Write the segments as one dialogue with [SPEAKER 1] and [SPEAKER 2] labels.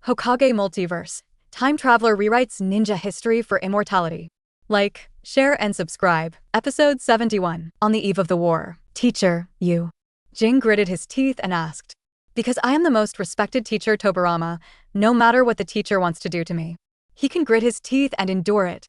[SPEAKER 1] Hokage Multiverse. Time traveler rewrites ninja history for immortality. Like, share, and subscribe. Episode 71. On the eve of the war. Teacher, you. Jing gritted his teeth and asked, "Because I am the most respected teacher, Tobirama, no matter what the teacher wants to do to me. He can grit his teeth and endure it.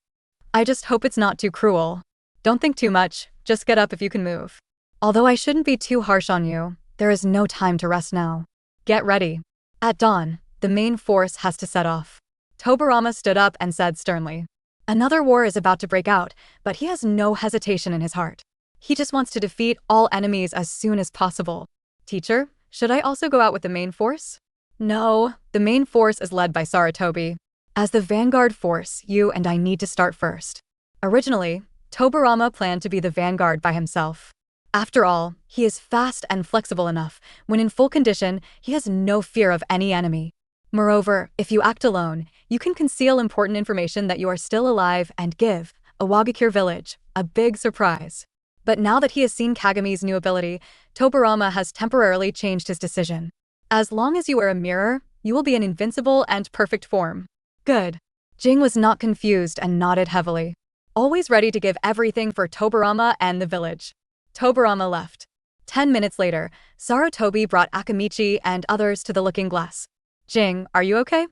[SPEAKER 1] I just hope it's not too cruel. Don't think too much, just get up if you can move. Although I shouldn't be too harsh on you, there is no time to rest now. Get ready. At dawn, the main force has to set off." Tobirama stood up and said sternly, "Another war is about to break out, but he has no hesitation in his heart. He just wants to defeat all enemies as soon as possible. Teacher, should I also go out with the main force?" "No, the main force is led by Sarutobi. As the vanguard force, you and I need to start first." Originally, Tobirama planned to be the vanguard by himself. After all, he is fast and flexible enough. When in full condition, he has no fear of any enemy. Moreover, if you act alone, you can conceal important information that you are still alive and give Awagakure village a big surprise. But now that he has seen Kagami's new ability, Tobirama has temporarily changed his decision. As long as you wear a mirror, you will be in invincible and perfect form. Good. Jing was not confused and nodded heavily. Always ready to give everything for Tobirama and the village. Tobirama left. 10 minutes later, Sarutobi brought Akamichi and others to the looking glass. "Jing, are you okay?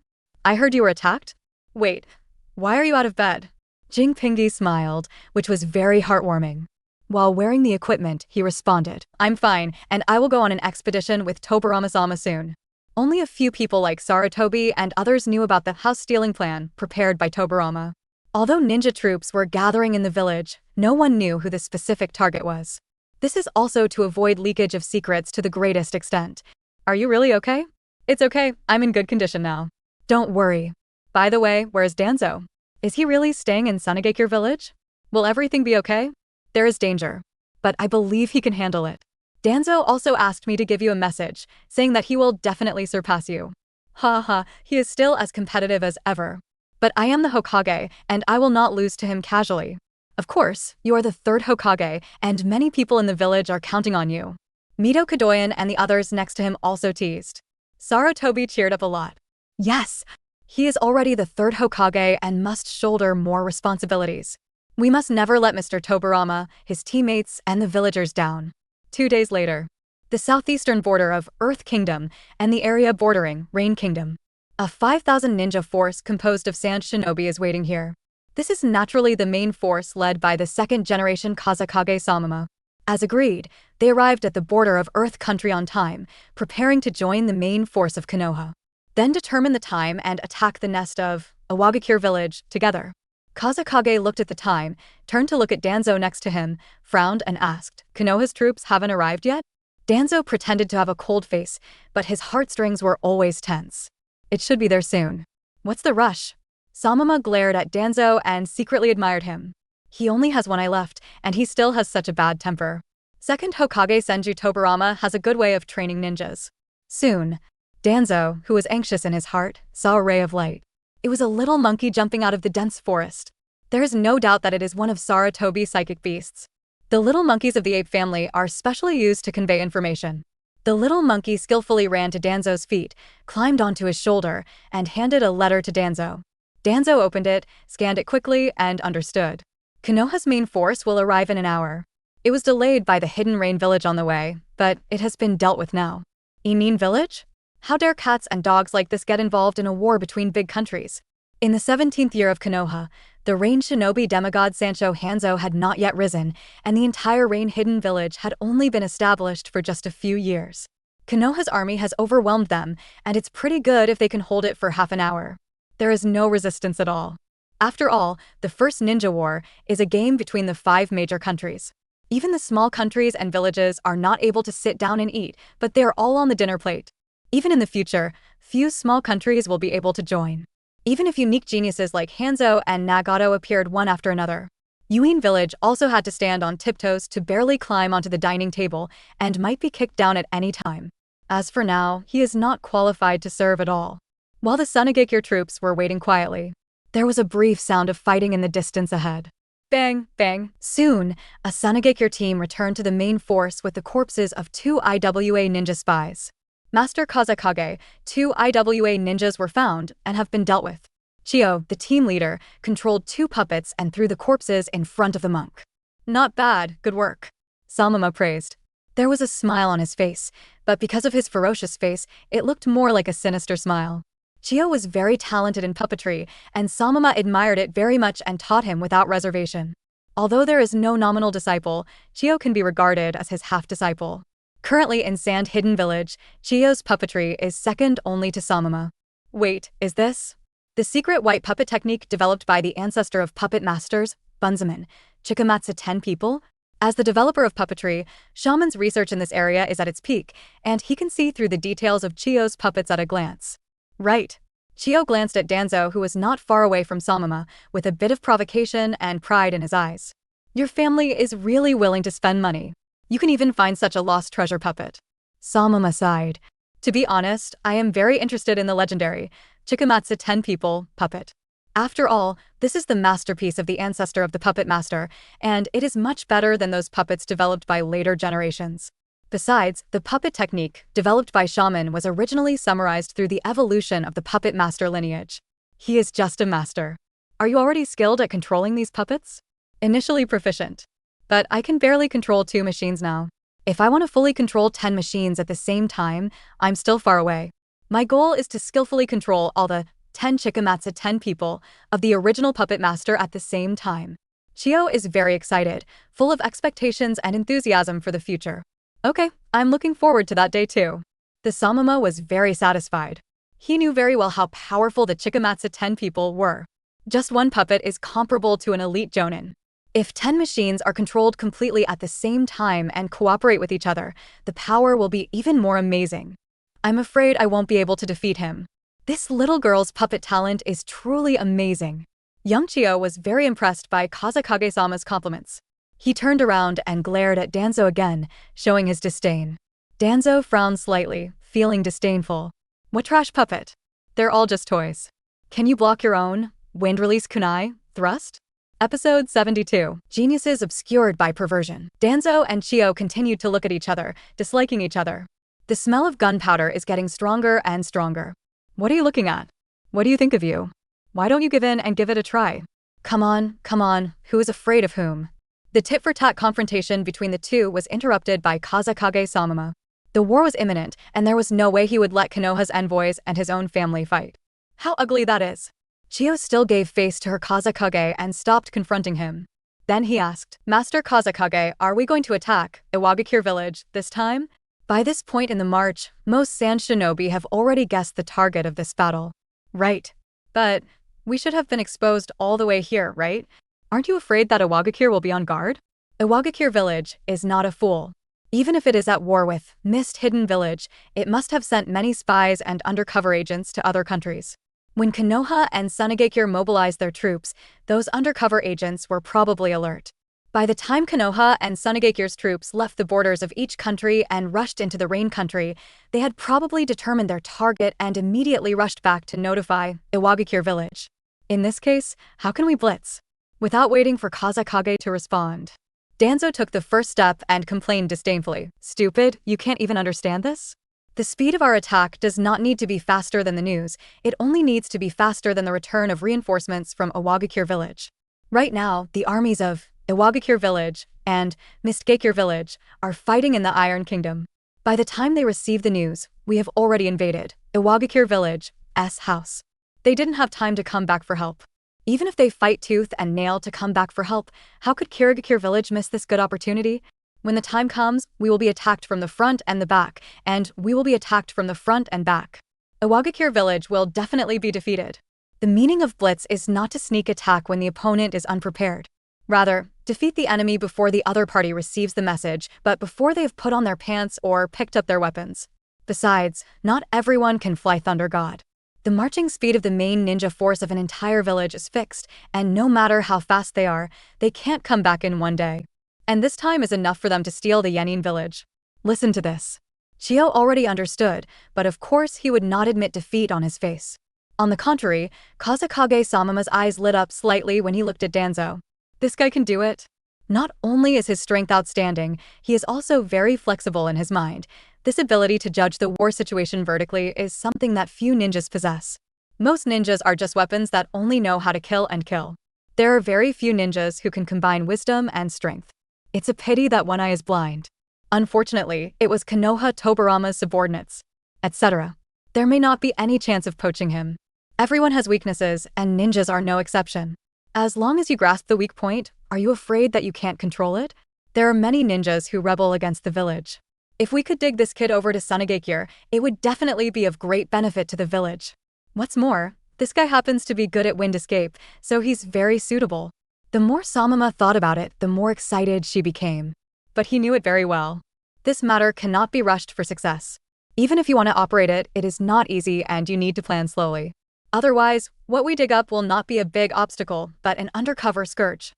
[SPEAKER 1] I heard you were attacked? Wait, why are you out of bed?" Jing Pingi smiled, which was very heartwarming. While wearing the equipment, he responded, "I'm fine, and I will go on an expedition with Tobirama-sama soon." Only a few people like Sarutobi and others knew about the house-stealing plan prepared by Tobirama. Although ninja troops were gathering in the village, no one knew who the specific target was. This is also to avoid leakage of secrets to the greatest extent. "Are you really okay?" "It's okay, I'm in good condition now." "Don't worry. By the way, where's Danzo? Is he really staying in Sunagakure village? Will everything be okay? There is danger, but I believe he can handle it. Danzo also asked me to give you a message, saying that he will definitely surpass you. Ha ha, he is still as competitive as ever. But I am the Hokage, and I will not lose to him casually. Of course, you are the third Hokage, and many people in the village are counting on you." Mito Kadoyan and the others next to him also teased. Sarutobi cheered up a lot. "Yes, he is already the third Hokage and must shoulder more responsibilities. We must never let Mr. Tobirama, his teammates, and the villagers down." 2 days later, the southeastern border of Earth Kingdom and the area bordering Rain Kingdom. A 5,000 ninja force composed of sand shinobi is waiting here. This is naturally the main force led by the second-generation Kazekage Samama. As agreed, they arrived at the border of Earth Country on time, preparing to join the main force of Konoha. Then determine the time and attack the nest of Awagakure village together. Kazekage looked at the time, turned to look at Danzo next to him, frowned and asked, "Konoha's troops haven't arrived yet?" Danzo pretended to have a cold face, but his heartstrings were always tense. "It should be there soon. What's the rush?" Samama glared at Danzo and secretly admired him. "He only has one eye left, and he still has such a bad temper." Second Hokage Senju Tobirama has a good way of training ninjas. Soon, Danzo, who was anxious in his heart, saw a ray of light. It was a little monkey jumping out of the dense forest. There is no doubt that it is one of Sarutobi's psychic beasts. The little monkeys of the ape family are specially used to convey information. The little monkey skillfully ran to Danzo's feet, climbed onto his shoulder, and handed a letter to Danzo. Danzo opened it, scanned it quickly, and understood. Konoha's main force will arrive in an hour. It was delayed by the Hidden Rain village on the way, but it has been dealt with now. Imin village? How dare cats and dogs like this get involved in a war between big countries? In the 17th year of Konoha, the Rain Shinobi demigod Sancho Hanzo had not yet risen, and the entire Rain Hidden village had only been established for just a few years. Konoha's army has overwhelmed them, and it's pretty good if they can hold it for half an hour. There is no resistance at all. After all, the first ninja war is a game between the 5 major countries. Even the small countries and villages are not able to sit down and eat, but they are all on the dinner plate. Even in the future, few small countries will be able to join. Even if unique geniuses like Hanzo and Nagato appeared one after another. Yuin village also had to stand on tiptoes to barely climb onto the dining table and might be kicked down at any time. As for now, he is not qualified to serve at all. While the Sunagakure troops were waiting quietly, there was a brief sound of fighting in the distance ahead. Bang, bang. Soon, a Sunagakure team returned to the main force with the corpses of 2 IWA ninja spies. Master Kazakage, 2 IWA ninjas were found and have been dealt with. Chio, the team leader, controlled 2 puppets and threw the corpses in front of the monk. Not bad, good work. Samama praised. There was a smile on his face, but because of his ferocious face, it looked more like a sinister smile. Chio was very talented in puppetry, and Samama admired it very much and taught him without reservation. Although there is no nominal disciple, Chio can be regarded as his half-disciple. Currently in Sand Hidden Village, Chio's puppetry is second only to Samama. Wait, is this the secret white puppet technique developed by the ancestor of puppet masters, Bunzaman, Chikamatsu 10 people? As the developer of puppetry, Shaman's research in this area is at its peak, and he can see through the details of Chio's puppets at a glance. Right. Chio glanced at Danzo, who was not far away from Samama, with a bit of provocation and pride in his eyes. Your family is really willing to spend money. You can even find such a lost treasure puppet. Samama sighed. To be honest, I am very interested in the legendary Chikamatsu 10 people puppet. After all, this is the masterpiece of the ancestor of the puppet master, and it is much better than those puppets developed by later generations. Besides, the puppet technique, developed by Shaman, was originally summarized through the evolution of the puppet master lineage. He is just a master. Are you already skilled at controlling these puppets? Initially proficient. But I can barely control 2 machines now. If I want to fully control 10 machines at the same time, I'm still far away. My goal is to skillfully control all the 10 Chikamatsu 10 people of the original puppet master at the same time. Chio is very excited, full of expectations and enthusiasm for the future. Okay, I'm looking forward to that day too. The Samama was very satisfied. He knew very well how powerful the Chikamatsu 10 people were. Just one puppet is comparable to an elite jonin. If 10 machines are controlled completely at the same time and cooperate with each other, the power will be even more amazing. I'm afraid I won't be able to defeat him. This little girl's puppet talent is truly amazing. Young Chio was very impressed by Kazakage-sama's compliments. He turned around and glared at Danzo again, showing his disdain. Danzo frowned slightly, feeling disdainful. What trash puppet? They're all just toys. Can you block your own wind release kunai thrust? Episode 72. Geniuses obscured by perversion. Danzo and Chio continued to look at each other, disliking each other. The smell of gunpowder is getting stronger and stronger. What are you looking at? What do you think of you? Why don't you give in and give it a try? Come on, who is afraid of whom? The tit-for-tat confrontation between the two was interrupted by Kazakage Samama. The war was imminent, and there was no way he would let Konoha's envoys and his own family fight. How ugly that is. Chio still gave face to her Kazakage and stopped confronting him. Then he asked, Master Kazakage, are we going to attack Iwagakure village this time? By this point in the march, most sand shinobi have already guessed the target of this battle. Right. But we should have been exposed all the way here, right? Aren't you afraid that Iwagakure will be on guard? Iwagakure village is not a fool. Even if it is at war with Mist Hidden Village, it must have sent many spies and undercover agents to other countries. When Konoha and Sunagakure mobilized their troops, those undercover agents were probably alert. By the time Konoha and Sunagakure's troops left the borders of each country and rushed into the Rain Country, they had probably determined their target and immediately rushed back to notify Iwagakure village. In this case, how can we blitz? Without waiting for Kazakage to respond, Danzo took the first step and complained disdainfully, Stupid, you can't even understand this? The speed of our attack does not need to be faster than the news, it only needs to be faster than the return of reinforcements from Iwagakure village. Right now, the armies of Iwagakure village and Mistgakure village are fighting in the Iron Kingdom. By the time they receive the news, we have already invaded Iwagakure village's house. They didn't have time to come back for help. Even if they fight tooth and nail to come back for help, how could Kirigakure village miss this good opportunity? When the time comes, we will be attacked from the front and the back, and we will be attacked from the front and back. Iwagakure village will definitely be defeated. The meaning of blitz is not to sneak attack when the opponent is unprepared. Rather, defeat the enemy before the other party receives the message, but before they have put on their pants or picked up their weapons. Besides, not everyone can fly Thunder God. The marching speed of the main ninja force of an entire village is fixed, and no matter how fast they are, they can't come back in one day. And this time is enough for them to steal the Yenin village. Listen to this. Chio already understood, but of course he would not admit defeat on his face. On the contrary, Kazakage Samama's eyes lit up slightly when he looked at Danzo. This guy can do it. Not only is his strength outstanding, he is also very flexible in his mind. This ability to judge the war situation vertically is something that few ninjas possess. Most ninjas are just weapons that only know how to kill and kill. There are very few ninjas who can combine wisdom and strength. It's a pity that One Eye is blind. Unfortunately, it was Konoha Tobarama's subordinates, etc. There may not be any chance of poaching him. Everyone has weaknesses, and ninjas are no exception. As long as you grasp the weak point, are you afraid that you can't control it? There are many ninjas who rebel against the village. If we could dig this kid over to Sunagakure, it would definitely be of great benefit to the village. What's more, this guy happens to be good at wind escape, so he's very suitable. The more Samama thought about it, the more excited she became. But he knew it very well. This matter cannot be rushed for success. Even if you want to operate it, it is not easy and you need to plan slowly. Otherwise, what we dig up will not be a big obstacle, but an undercover scourge.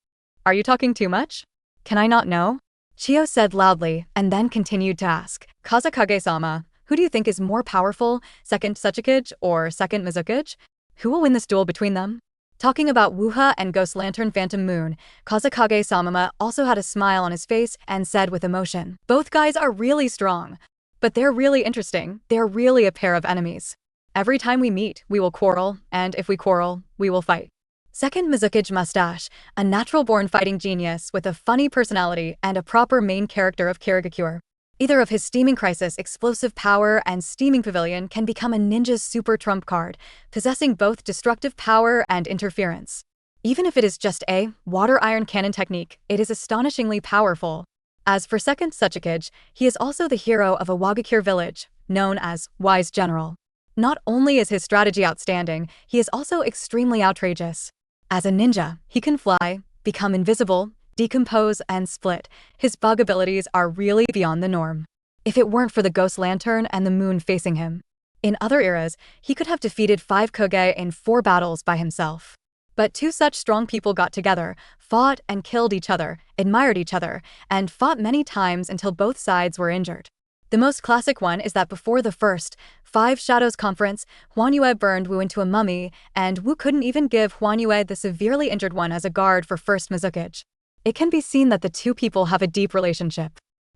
[SPEAKER 1] Are you talking too much? Can I not know? Chiyo said loudly, and then continued to ask, Kazakage-sama, who do you think is more powerful, second Tsuchikage or second Mizukage? Who will win this duel between them? Talking about Wuha and Ghost Lantern Phantom Moon, Kazakage-sama also had a smile on his face and said with emotion, both guys are really strong. But they're really interesting, they're really a pair of enemies. Every time we meet, we will quarrel, and if we quarrel, we will fight. Second Mizukage Mustache, a natural-born fighting genius with a funny personality and a proper main character of Kirigakure. Either of his Steaming Crisis, Explosive Power, and Steaming Pavilion can become a ninja's super trump card, possessing both destructive power and interference. Even if it is just a water iron cannon technique, it is astonishingly powerful. As for second Tsuchikage, he is also the hero of a Wagakure village, known as Wise General. Not only is his strategy outstanding, he is also extremely outrageous. As a ninja, he can fly, become invisible, decompose, and split. His bug abilities are really beyond the norm. If it weren't for the Ghost Lantern and the moon facing him. In other eras, he could have defeated 5 Koge in 4 battles by himself. But 2 such strong people got together, fought and killed each other, admired each other, and fought many times until both sides were injured. The most classic one is that before the first 5 Shadows Conference, Huan Yue burned Wu into a mummy, and Wu couldn't even give Huan Yue the severely injured one as a guard for first Mizukage. It can be seen that the two people have a deep relationship.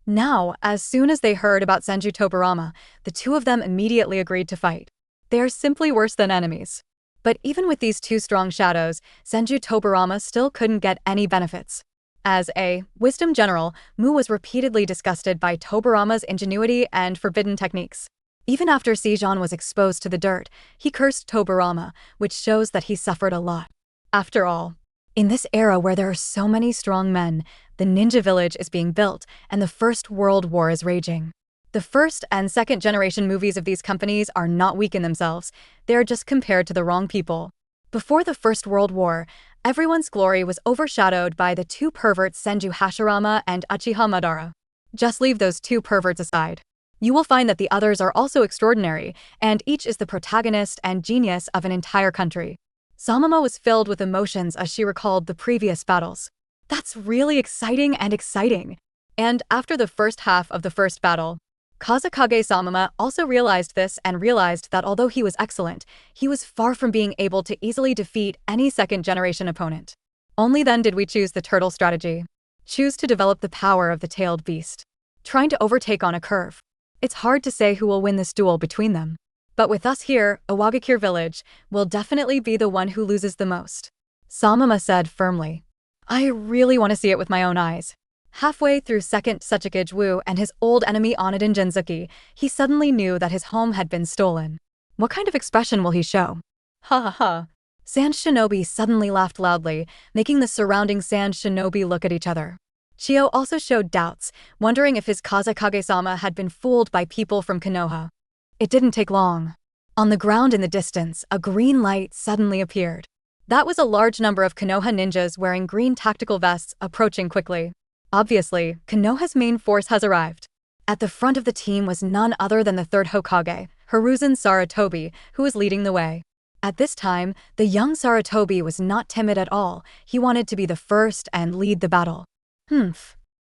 [SPEAKER 1] Now, as soon as they heard about Senju Tobarama, the two of them immediately agreed to fight. They are simply worse than enemies. But even with these 2 strong shadows, Senju Tobarama still couldn't get any benefits. As a wisdom general, Mu was repeatedly disgusted by Tobarama's ingenuity and forbidden techniques. Even after Seijan was exposed to the dirt, he cursed Tobarama, which shows that he suffered a lot. After all, in this era where there are so many strong men, the ninja village is being built and the First World War is raging. The first and second generation movies of these companies are not weak in themselves, they are just compared to the wrong people. Before the First World War, everyone's glory was overshadowed by the 2 perverts Senju Hashirama and Uchiha Madara. Just leave those 2 perverts aside. You will find that the others are also extraordinary, and each is the protagonist and genius of an entire country. Samama was filled with emotions as she recalled the previous battles. That's really exciting. And after the first half of the first battle, Kazakage Samama also realized this and realized that although he was excellent, he was far from being able to easily defeat any second-generation opponent. Only then did we choose the turtle strategy. Choose to develop the power of the tailed beast. Trying to overtake on a curve. It's hard to say who will win this duel between them. But with us here, Awagakure village will definitely be the one who loses the most. Samama said firmly. I really want to see it with my own eyes. Halfway through second Tsuchikage Wu and his old enemy Onodin Genzuki, he suddenly knew that his home had been stolen. What kind of expression will he show? Ha ha ha. Sand Shinobi suddenly laughed loudly, making the surrounding Sand Shinobi look at each other. Chiyo also showed doubts, wondering if his Kazakage-sama had been fooled by people from Konoha. It didn't take long. On the ground in the distance, a green light suddenly appeared. That was a large number of Konoha ninjas wearing green tactical vests approaching quickly. Obviously, Konoha's main force has arrived. At the front of the team was none other than the 3rd Hokage, Hiruzen Sarutobi, who was leading the way. At this time, the young Sarutobi was not timid at all. He wanted to be the first and lead the battle.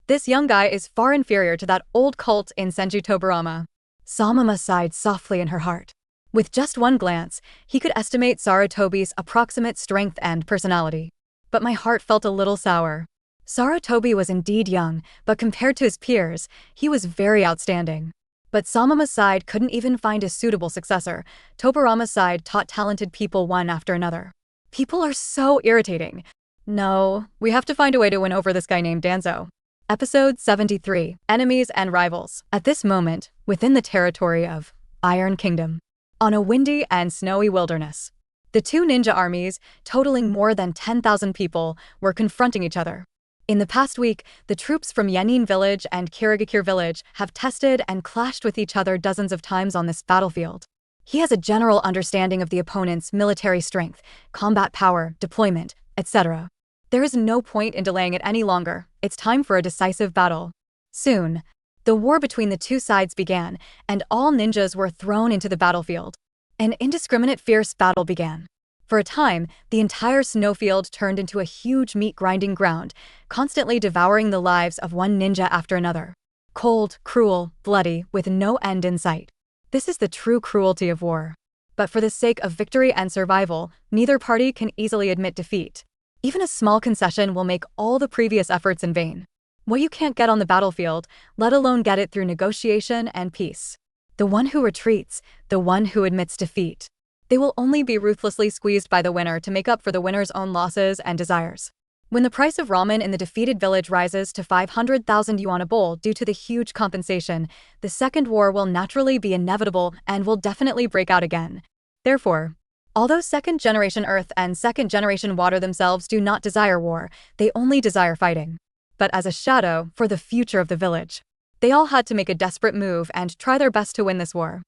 [SPEAKER 1] This young guy is far inferior to that old cult in Senju Tobarama. Samama sighed softly in her heart. With just one glance, he could estimate Sarutobi's approximate strength and personality. But my heart felt a little sour. Sarutobi was indeed young, but compared to his peers, he was very outstanding. But Samama's side couldn't even find a suitable successor. Tobirama's side taught talented people one after another. People are so irritating. No, we have to find a way to win over this guy named Danzo. Episode 73, Enemies and Rivals. At this moment, within the territory of Iron Kingdom, on a windy and snowy wilderness, the two ninja armies, totaling more than 10,000 people, were confronting each other. In the past week, the troops from Yenin Village and Kirigakure Village have tested and clashed with each other dozens of times on this battlefield. He has a general understanding of the opponent's military strength, combat power, deployment, etc. There is no point in delaying it any longer. It's time for a decisive battle. Soon, the war between the two sides began, and all ninjas were thrown into the battlefield. An indiscriminate fierce battle began. For a time, the entire snowfield turned into a huge meat-grinding ground, constantly devouring the lives of one ninja after another. Cold, cruel, bloody, with no end in sight. This is the true cruelty of war. But for the sake of victory and survival, neither party can easily admit defeat. Even a small concession will make all the previous efforts in vain. What you can't get on the battlefield, let alone get it through negotiation and peace. The one who retreats, the one who admits defeat. They will only be ruthlessly squeezed by the winner to make up for the winner's own losses and desires. When the price of ramen in the defeated village rises to 500,000 yuan a bowl due to the huge compensation, the second war will naturally be inevitable and will definitely break out again. Therefore, although second-generation Earth and second-generation Water themselves do not desire war, they only desire fighting. But as a shadow for the future of the village, they all had to make a desperate move and try their best to win this war.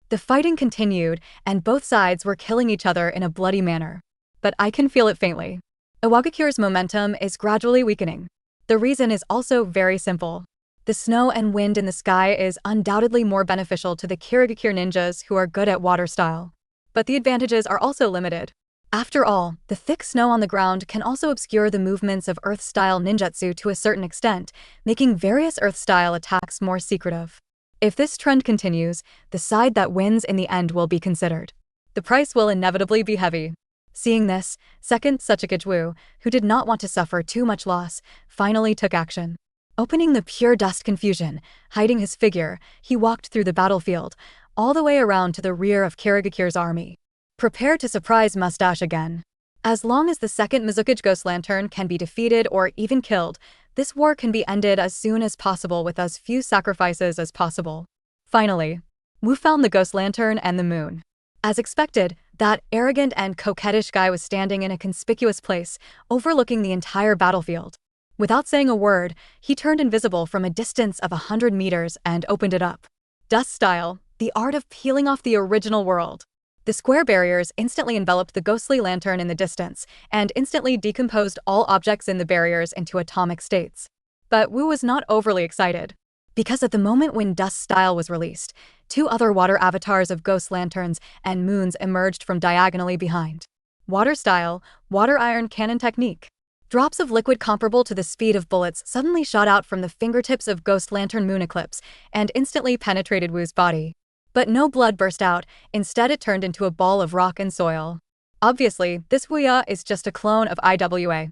[SPEAKER 1] The fighting continued, and both sides were killing each other in a bloody manner. But I can feel it faintly. Iwagakure's momentum is gradually weakening. The reason is also very simple. The snow and wind in the sky is undoubtedly more beneficial to the Kirigakure ninjas who are good at water style. But the advantages are also limited. After all, the thick snow on the ground can also obscure the movements of Earth-style ninjutsu to a certain extent, making various Earth-style attacks more secretive. If this trend continues, the side that wins in the end will be considered. The price will inevitably be heavy. Seeing this, second Suchikage, who did not want to suffer too much loss, finally took action. Opening the pure dust confusion, hiding his figure, he walked through the battlefield, all the way around to the rear of Kirigakure's army. Prepare to surprise Mustache again. As long as the second Mizukage Ghost Lantern can be defeated or even killed, this war can be ended as soon as possible with as few sacrifices as possible. Finally, Wu found the Ghost Lantern and the moon. As expected, that arrogant and coquettish guy was standing in a conspicuous place, overlooking the entire battlefield. Without saying a word, he turned invisible from a distance of 100 meters and opened it up. Dust style, the art of peeling off the original world. The square barriers instantly enveloped the ghostly lantern in the distance and instantly decomposed all objects in the barriers into atomic states. But Wu was not overly excited. Because at the moment when Dust Style was released, two other water avatars of ghost lanterns and moons emerged from diagonally behind. Water Style, Water Iron Cannon Technique. Drops of liquid comparable to the speed of bullets suddenly shot out from the fingertips of Ghost Lantern Moon Eclipse and instantly penetrated Wu's body. But no blood burst out, instead it turned into a ball of rock and soil. Obviously, this Wuya is just a clone of IWA.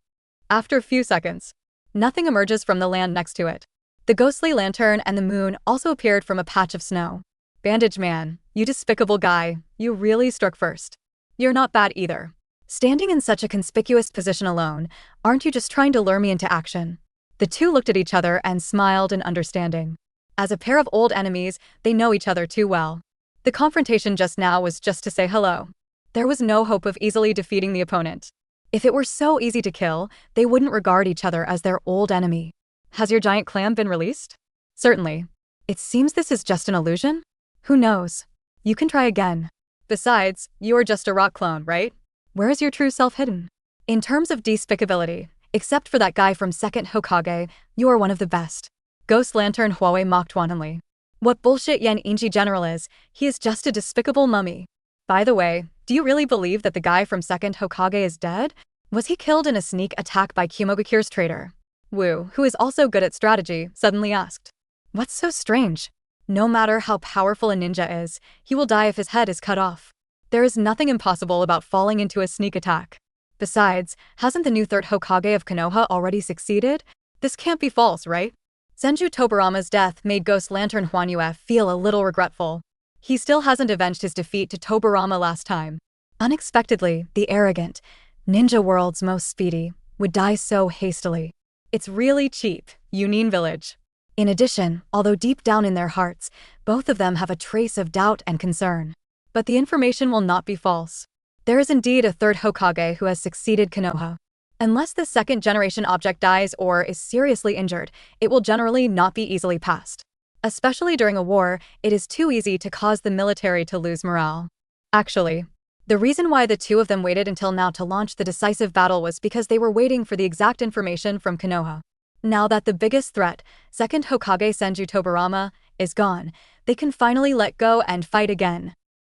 [SPEAKER 1] After a few seconds, nothing emerges from the land next to it. The ghostly lantern and the moon also appeared from a patch of snow. Bandage Man, you despicable guy, you really struck first. You're not bad either. Standing in such a conspicuous position alone, aren't you just trying to lure me into action? The two looked at each other and smiled in understanding. As a pair of old enemies, they know each other too well. The confrontation just now was just to say hello. There was no hope of easily defeating the opponent. If it were so easy to kill, they wouldn't regard each other as their old enemy. Has your giant clam been released? Certainly. It seems this is just an illusion? Who knows? You can try again. Besides, you're just a rock clone, right? Where is your true self hidden? In terms of despicability, except for that guy from second Hokage, you are one of the best. Ghost Lantern Huawei mocked wantonly. What bullshit Yen Inji General is, he is just a despicable mummy. By the way, do you really believe that the guy from second Hokage is dead? Was he killed in a sneak attack by Kimogakure's traitor? Wu, who is also good at strategy, suddenly asked. What's so strange? No matter how powerful a ninja is, he will die if his head is cut off. There is nothing impossible about falling into a sneak attack. Besides, hasn't the new third Hokage of Konoha already succeeded? This can't be false, right? Senju Tobarama's death made Ghost Lantern Huanyue feel a little regretful. He still hasn't avenged his defeat to Tobarama last time. Unexpectedly, the arrogant, ninja world's most speedy, would die so hastily. It's really cheap, Union Village. In addition, although deep down in their hearts, both of them have a trace of doubt and concern. But the information will not be false. There is indeed a third Hokage who has succeeded Konoha. Unless the second-generation object dies or is seriously injured, it will generally not be easily passed. Especially during a war, it is too easy to cause the military to lose morale. Actually, the reason why the two of them waited until now to launch the decisive battle was because they were waiting for the exact information from Konoha. Now that the biggest threat, second Hokage Senju Tobarama, is gone, they can finally let go and fight again.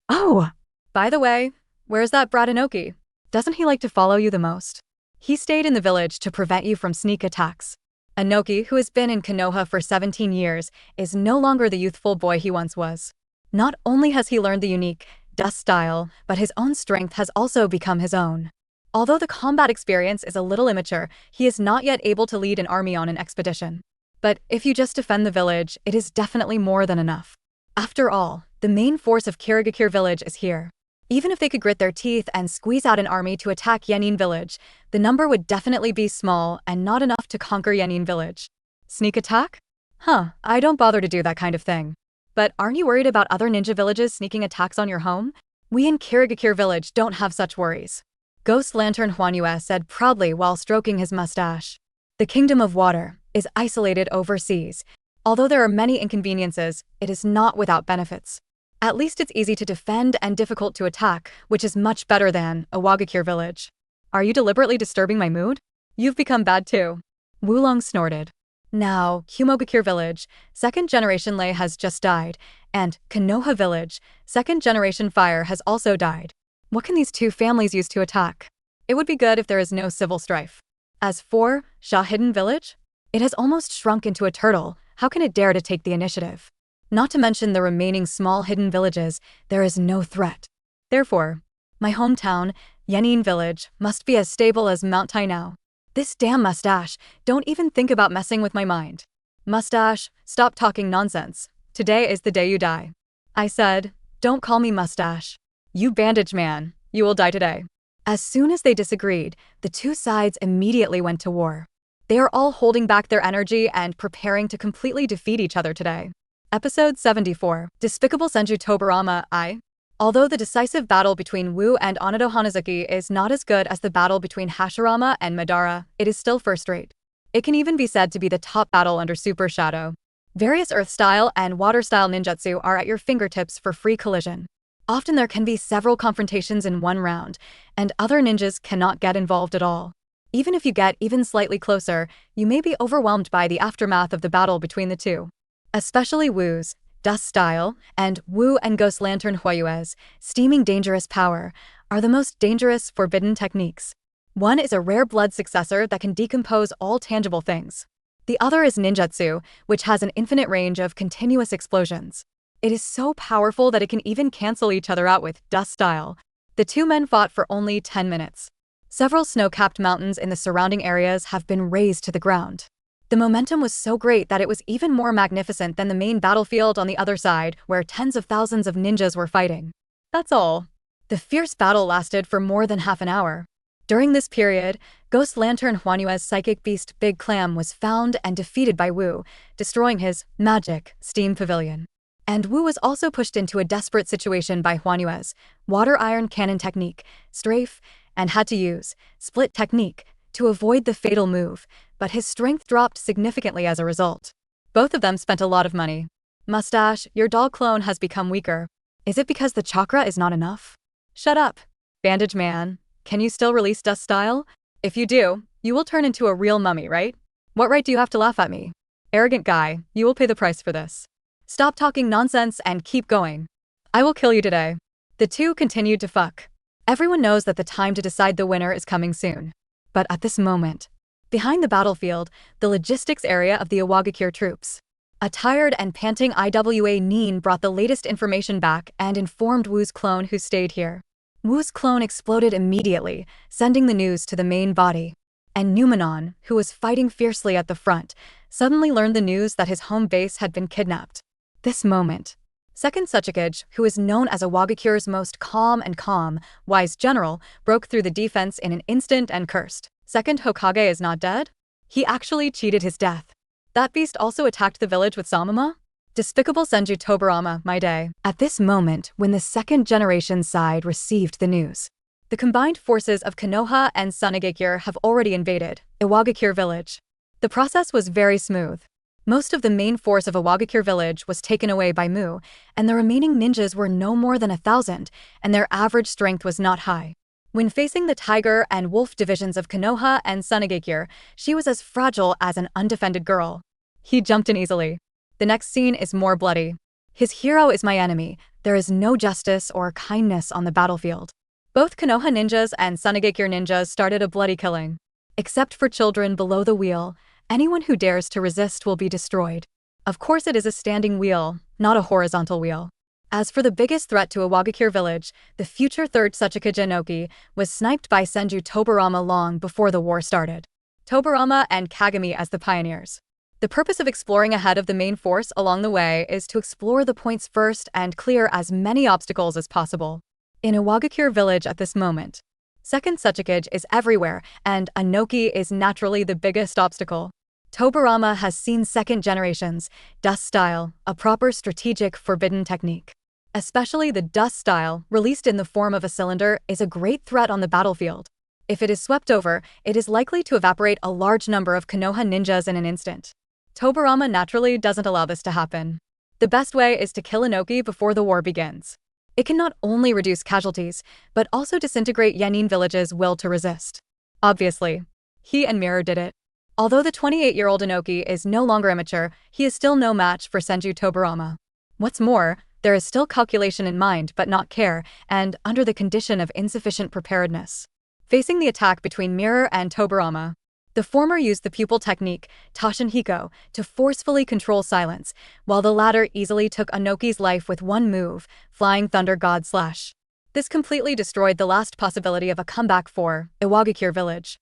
[SPEAKER 1] Oh! By the way, where's that brat Inoki? Doesn't he like to follow you the most? He stayed in the village to prevent you from sneak attacks. Inoki, who has been in Konoha for 17 years, is no longer the youthful boy he once was. Not only has he learned the unique dust style, but his own strength has also become his own. Although the combat experience is a little immature, he is not yet able to lead an army on an expedition. But if you just defend the village, it is definitely more than enough. After all, the main force of Kirigakure village is here. Even if they could grit their teeth and squeeze out an army to attack Yenin village, the number would definitely be small and not enough to conquer Yenin village. Sneak attack? I don't bother to do that kind of thing. But aren't you worried about other ninja villages sneaking attacks on your home? We in Kirigakure village don't have such worries. Ghost Lantern Huanyue said proudly while stroking his mustache. The Kingdom of Water is isolated overseas. Although there are many inconveniences, it is not without benefits. At least it's easy to defend and difficult to attack, which is much better than Iwagakure village. Are you deliberately disturbing my mood? You've become bad too. Wulong snorted. Now, Kumogakure village, second generation Lei has just died, and Konoha village, second generation Fire has also died. What can these two families use to attack? It would be good if there is no civil strife. As for Sha Hidden village, it has almost shrunk into a turtle. How can it dare to take the initiative? Not to mention the remaining small hidden villages, there is no threat. Therefore, my hometown, Yenin village, must be as stable as Mount Tainao. This damn mustache, don't even think about messing with my mind. Mustache, stop talking nonsense. Today is the day you die. I said, don't call me mustache. You bandage man, you will die today. As soon as they disagreed, the two sides immediately went to war. They are all holding back their energy and preparing to completely defeat each other today. Episode 74, Despicable Senju Tobarama I. Although the decisive battle between Wu and Anado Hanazuki is not as good as the battle between Hashirama and Madara, it is still first-rate. It can even be said to be the top battle under Super Shadow. Various Earth-style and Water-style ninjutsu are at your fingertips for free collision. Often there can be several confrontations in one round, and other ninjas cannot get involved at all. Even if you get even slightly closer, you may be overwhelmed by the aftermath of the battle between the two. Especially Wu's dust style and Wu and Ghost Lantern Huayue's steaming dangerous power are the most dangerous forbidden techniques. One is a rare blood successor that can decompose all tangible things. The other is ninjutsu, which has an infinite range of continuous explosions. It is so powerful that it can even cancel each other out with dust style. The two men fought for only 10 minutes. Several snow-capped mountains in the surrounding areas have been razed to the ground. The momentum was so great that it was even more magnificent than the main battlefield on the other side, where tens of thousands of ninjas were fighting. That's all. The fierce battle lasted for more than half an hour. During this period, Ghost Lantern Huanyue's psychic beast Big Clam was found and defeated by Wu, destroying his magic steam pavilion. And Wu was also pushed into a desperate situation by Huanyue's water iron cannon technique, strafe, and had to use split technique to avoid the fatal move, but his strength dropped significantly as a result. Both of them spent a lot of money. Mustache, your doll clone has become weaker. Is it because the chakra is not enough? Shut up. Bandage man, can you still release dust style? If you do, you will turn into a real mummy, right? What right do you have to laugh at me? Arrogant guy, you will pay the price for this. Stop talking nonsense and keep going. I will kill you today. The two continued to fuck. Everyone knows that the time to decide the winner is coming soon. But at this moment, behind the battlefield, the logistics area of the Iwagakure troops. A tired and panting IWA Nin brought the latest information back and informed Wu's clone who stayed here. Wu's clone exploded immediately, sending the news to the main body. and Numenon, who was fighting fiercely at the front, suddenly learned the news that his home base had been kidnapped. This moment. Second Hokage, who is known as Iwagakure's most calm and wise general, broke through the defense in an instant and cursed. Second Hokage is not dead? He actually cheated his death. That beast also attacked the village with Samama? Despicable Senju Tobirama, my day. At this moment, when the second generation side received the news, the combined forces of Konoha and Tsunagakure have already invaded Iwagakure village. The process was very smooth. Most of the main force of Iwagakure village was taken away by Mu, and the remaining ninjas were no more than 1,000, and their average strength was not high. When facing the tiger and wolf divisions of Konoha and Tsunagakure, she was as fragile as an undefended girl. He jumped in easily. The next scene is more bloody. His hero is my enemy. There is no justice or kindness on the battlefield. Both Konoha ninjas and Tsunagakure ninjas started a bloody killing. Except for children below the wheel, anyone who dares to resist will be destroyed. Of course it is a standing wheel, not a horizontal wheel. As for the biggest threat to Iwagakure village, the future third Hokage Inoki was sniped by Senju Tobirama long before the war started. Tobirama and Kagami as the pioneers. The purpose of exploring ahead of the main force along the way is to explore the points first and clear as many obstacles as possible. In Iwagakure village at this moment, Second Hokage is everywhere, and Inoki is naturally the biggest obstacle. Tobirama has seen second generations, dust style, a proper strategic forbidden technique. Especially the dust style, released in the form of a cylinder, is a great threat on the battlefield. If it is swept over, it is likely to evaporate a large number of Konoha ninjas in an instant. Tobirama naturally doesn't allow this to happen. The best way is to kill Inoki before the war begins. It can not only reduce casualties, but also disintegrate Yanin village's will to resist. Obviously, he and Mirror did it. Although the 28-year-old Inoki is no longer immature, he is still no match for Senju Tobirama. What's more, there is still calculation in mind but not care, and under the condition of insufficient preparedness. Facing the attack between Mirror and Tobirama, the former used the pupil technique, Tashinhiko, to forcefully control silence, while the latter easily took Inoki's life with one move, Flying Thunder God Slash. This completely destroyed the last possibility of a comeback for Iwagakure village.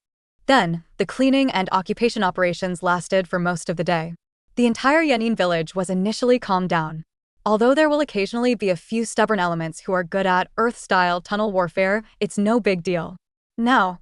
[SPEAKER 1] Then, the cleaning and occupation operations lasted for most of the day. The entire Yanin village was initially calmed down. Although there will occasionally be a few stubborn elements who are good at Earth-style tunnel warfare, it's no big deal. Now,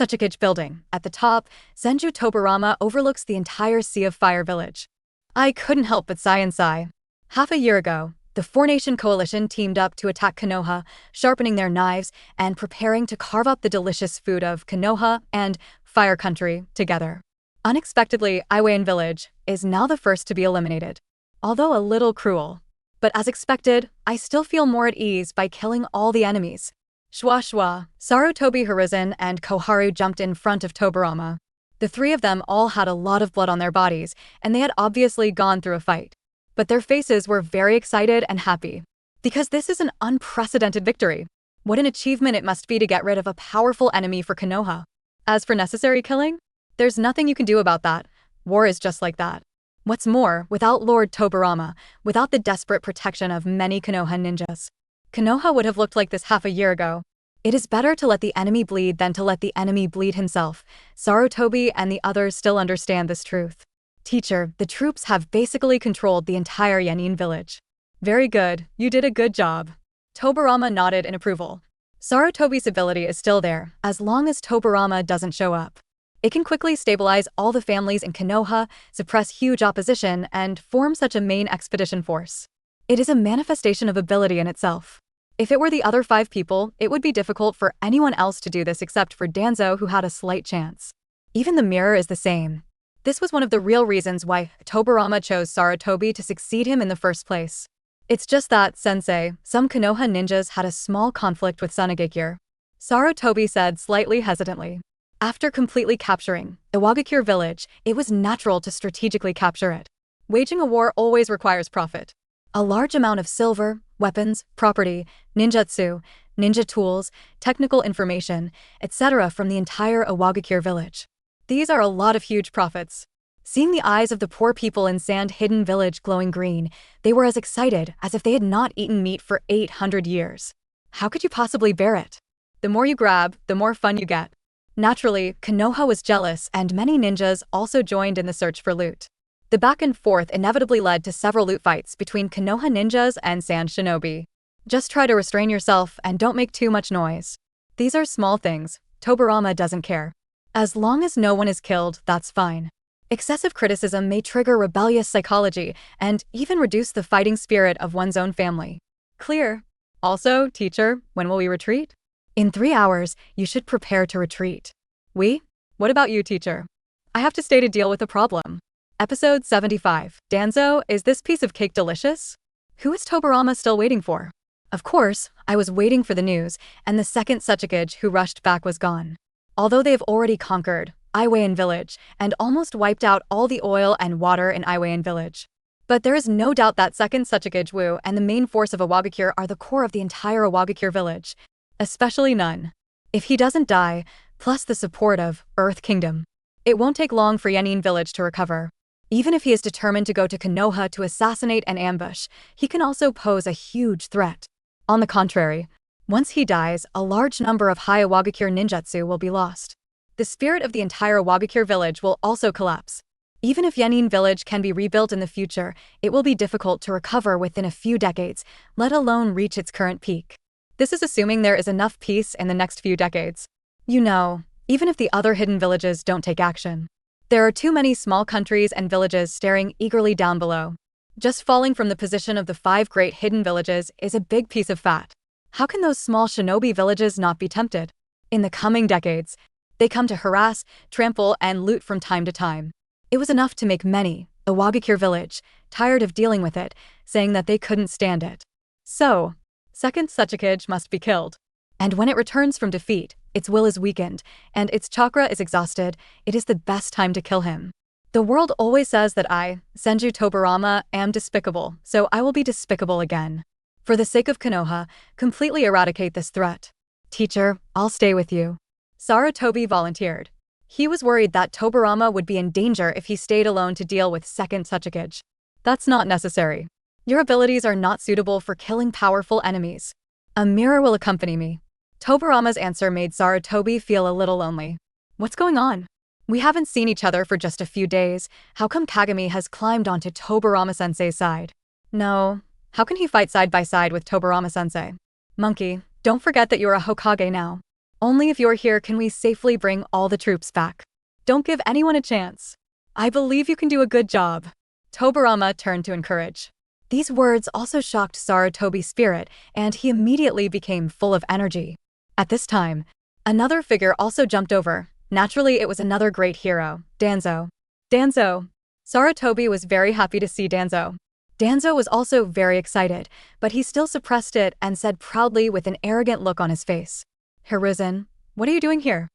[SPEAKER 1] Hokage building. At the top, Senju Tobirama overlooks the entire Sea of Fire village. I couldn't help but sigh and sigh. Half a year ago, the four-nation coalition teamed up to attack Konoha, sharpening their knives and preparing to carve up the delicious food of Konoha and Fire Country together. Unexpectedly, Iwain village is now the first to be eliminated. Although a little cruel. But as expected, I still feel more at ease by killing all the enemies. Shwa Shwa, Sarutobi Hiruzen and Koharu jumped in front of Tobirama. The three of them all had a lot of blood on their bodies, and they had obviously gone through a fight. But their faces were very excited and happy. Because this is an unprecedented victory. What an achievement it must be to get rid of a powerful enemy for Konoha. As for necessary killing, there's nothing you can do about that. War is just like that. What's more, without Lord Tobirama, without the desperate protection of many Konoha ninjas, Konoha would have looked like this half a year ago. It is better to let the enemy bleed than to let the enemy bleed himself. Sarutobi and the others still understand this truth. Teacher, the troops have basically controlled the entire Yanin village. Very good, you did a good job. Tobirama nodded in approval. Sarutobi's ability is still there, as long as Tobirama doesn't show up. It can quickly stabilize all the families in Konoha, suppress huge opposition, and form such a main expedition force. It is a manifestation of ability in itself. If it were the other 5 people, it would be difficult for anyone else to do this except for Danzo, who had a slight chance. Even the mirror is the same. This was one of the real reasons why Tobirama chose Sarutobi to succeed him in the first place. It's just that, sensei, some Konoha ninjas had a small conflict with Tsunagakure. Sarutobi said slightly hesitantly. After completely capturing Iwagakure village, it was natural to strategically capture it. Waging a war always requires profit. A large amount of silver, weapons, property, ninjutsu, ninja tools, technical information, etc. from the entire Iwagakure village. These are a lot of huge profits. Seeing the eyes of the poor people in sand-hidden village glowing green, they were as excited as if they had not eaten meat for 800 years. How could you possibly bear it? The more you grab, the more fun you get. Naturally, Konoha was jealous and many ninjas also joined in the search for loot. The back and forth inevitably led to several loot fights between Konoha ninjas and Sand Shinobi. Just try to restrain yourself and don't make too much noise. These are small things, Tobirama doesn't care. As long as no one is killed, that's fine. Excessive criticism may trigger rebellious psychology and even reduce the fighting spirit of one's own family. Clear. Also, teacher, when will we retreat? In 3 hours, you should prepare to retreat. We? What about you, teacher? I have to stay to deal with the problem. Episode 75. Danzo, is this piece of cake delicious? Who is Tobirama still waiting for? Of course, I was waiting for the news, and the second Suchikage who rushed back was gone. Although they've already conquered Iwayan Village and almost wiped out all the oil and water in Iwayan Village. But there is no doubt that second Suchikage Wu and the main force of Awagakure are the core of the entire Awagakure village. Especially Nun. If he doesn't die, plus the support of Earth Kingdom, it won't take long for Yanin village to recover. Even if he is determined to go to Konoha to assassinate and ambush, he can also pose a huge threat. On the contrary, once he dies, a large number of high Awagakure ninjutsu will be lost. The spirit of the entire Awagakure village will also collapse. Even if Yanin village can be rebuilt in the future, it will be difficult to recover within a few decades, let alone reach its current peak. This is assuming there is enough peace in the next few decades. You know, even if the other hidden villages don't take action. There are too many small countries and villages staring eagerly down below. Just falling from the position of the 5 great hidden villages is a big piece of fat. How can those small shinobi villages not be tempted? In the coming decades, they come to harass, trample, and loot from time to time. It was enough to make many, the Awagakure village, tired of dealing with it, saying that they couldn't stand it. So, second Suchikage must be killed. And when it returns from defeat, its will is weakened, and its chakra is exhausted, it is the best time to kill him. The world always says that I, Senju Tobirama, am despicable, so I will be despicable again. For the sake of Konoha, completely eradicate this threat. Teacher, I'll stay with you. Sarutobi volunteered. He was worried that Tobirama would be in danger if he stayed alone to deal with second Suchikage. That's not necessary. Your abilities are not suitable for killing powerful enemies. A mirror will accompany me. Tobirama's answer made Sarutobi feel a little lonely. What's going on? We haven't seen each other for just a few days. How come Kagami has climbed onto Tobirama-sensei's side? No. How can he fight side by side with Tobirama-sensei? Monkey, don't forget that you're a Hokage now. Only if you're here can we safely bring all the troops back. Don't give anyone a chance. I believe you can do a good job. Tobirama turned to encourage. These words also shocked Sarutobi's spirit, and he immediately became full of energy. At this time, another figure also jumped over. Naturally, it was another great hero, Danzo. Danzo. Sarutobi was very happy to see Danzo. Danzo was also very excited, but he still suppressed it and said proudly with an arrogant look on his face. Hiruzen, what are you doing here?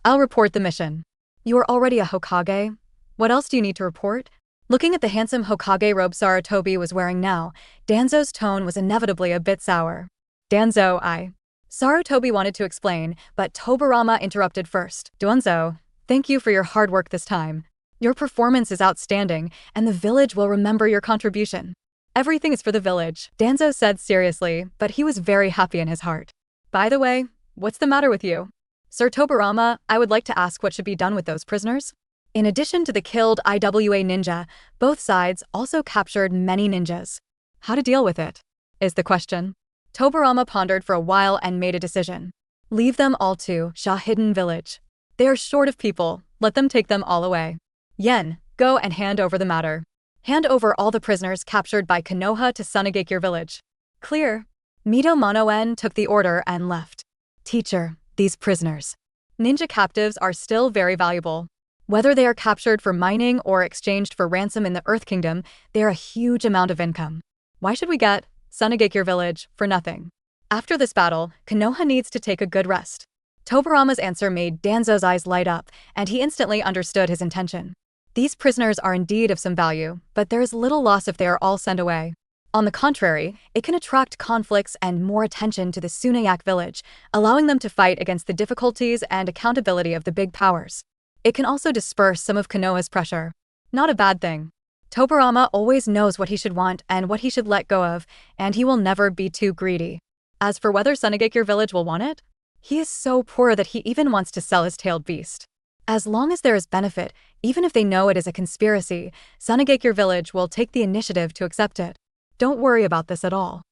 [SPEAKER 1] I'll report the mission. You are already a Hokage. What else do you need to report? Looking at the handsome Hokage robe Sarutobi was wearing now, Danzo's tone was inevitably a bit sour. Danzo, Sarutobi wanted to explain, but Tobirama interrupted first. Danzo, thank you for your hard work this time. Your performance is outstanding, and the village will remember your contribution. Everything is for the village, Danzo said seriously, but he was very happy in his heart. By the way, what's the matter with you? Sir Tobirama, I would like to ask what should be done with those prisoners? In addition to the killed IWA ninja, both sides also captured many ninjas. How to deal with it? Is the question. Tobirama pondered for a while and made a decision. Leave them all to Hidden Village. They are short of people, let them take them all away. Yen, go and hand over the matter. Hand over all the prisoners captured by Konoha to Sunagakure village. Clear. Mito Monoen took the order and left. Teacher, these prisoners. Ninja captives are still very valuable. Whether they are captured for mining or exchanged for ransom in the Earth Kingdom, they are a huge amount of income. Why should we get Sunagakure village for nothing? After this battle, Konoha needs to take a good rest. Tobirama's answer made Danzo's eyes light up, and he instantly understood his intention. These prisoners are indeed of some value, but there is little loss if they are all sent away. On the contrary, it can attract conflicts and more attention to the Sunayak village, allowing them to fight against the difficulties and accountability of the big powers. It can also disperse some of Konoha's pressure. Not a bad thing. Tobirama always knows what he should want and what he should let go of, and he will never be too greedy. As for whether Sunagakure village will want it, He is so poor that he even wants to sell his tailed beast. As long as there is benefit, even if they know it is a conspiracy, Sunagakure village will take the initiative to accept it. Don't worry about this at all.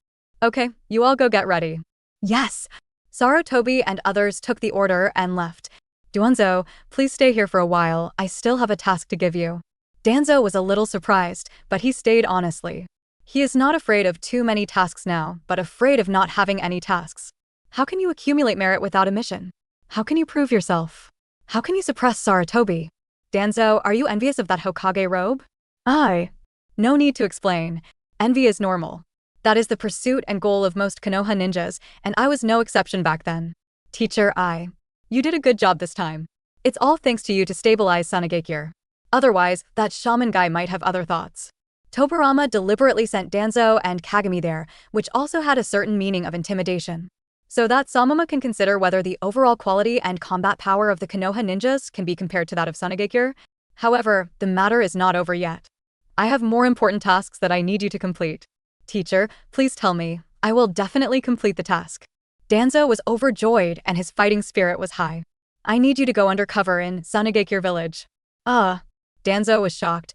[SPEAKER 1] Okay, you all go get ready. Yes! Sarutobi and others took the order and left. Duanzo, please stay here for a while, I still have a task to give you. Danzo was a little surprised, but he stayed honestly. He is not afraid of too many tasks now, but afraid of not having any tasks. How can you accumulate merit without a mission? How can you prove yourself? How can you suppress Sarutobi? Danzo, are you envious of that Hokage robe? No need to explain. Envy is normal. That is the pursuit and goal of most Konoha ninjas, and I was no exception back then. Teacher, You did a good job this time. It's all thanks to you to stabilize Sunagakure. Otherwise, that shaman guy might have other thoughts. Tobirama deliberately sent Danzo and Kagami there, which also had a certain meaning of intimidation. So that Samama can consider whether the overall quality and combat power of the Konoha ninjas can be compared to that of Sunagakure. However, the matter is not over yet. I have more important tasks that I need you to complete. Teacher, please tell me. I will definitely complete the task. Danzo was overjoyed and his fighting spirit was high. I need you to go undercover in Sunagakure village. Danzo was shocked.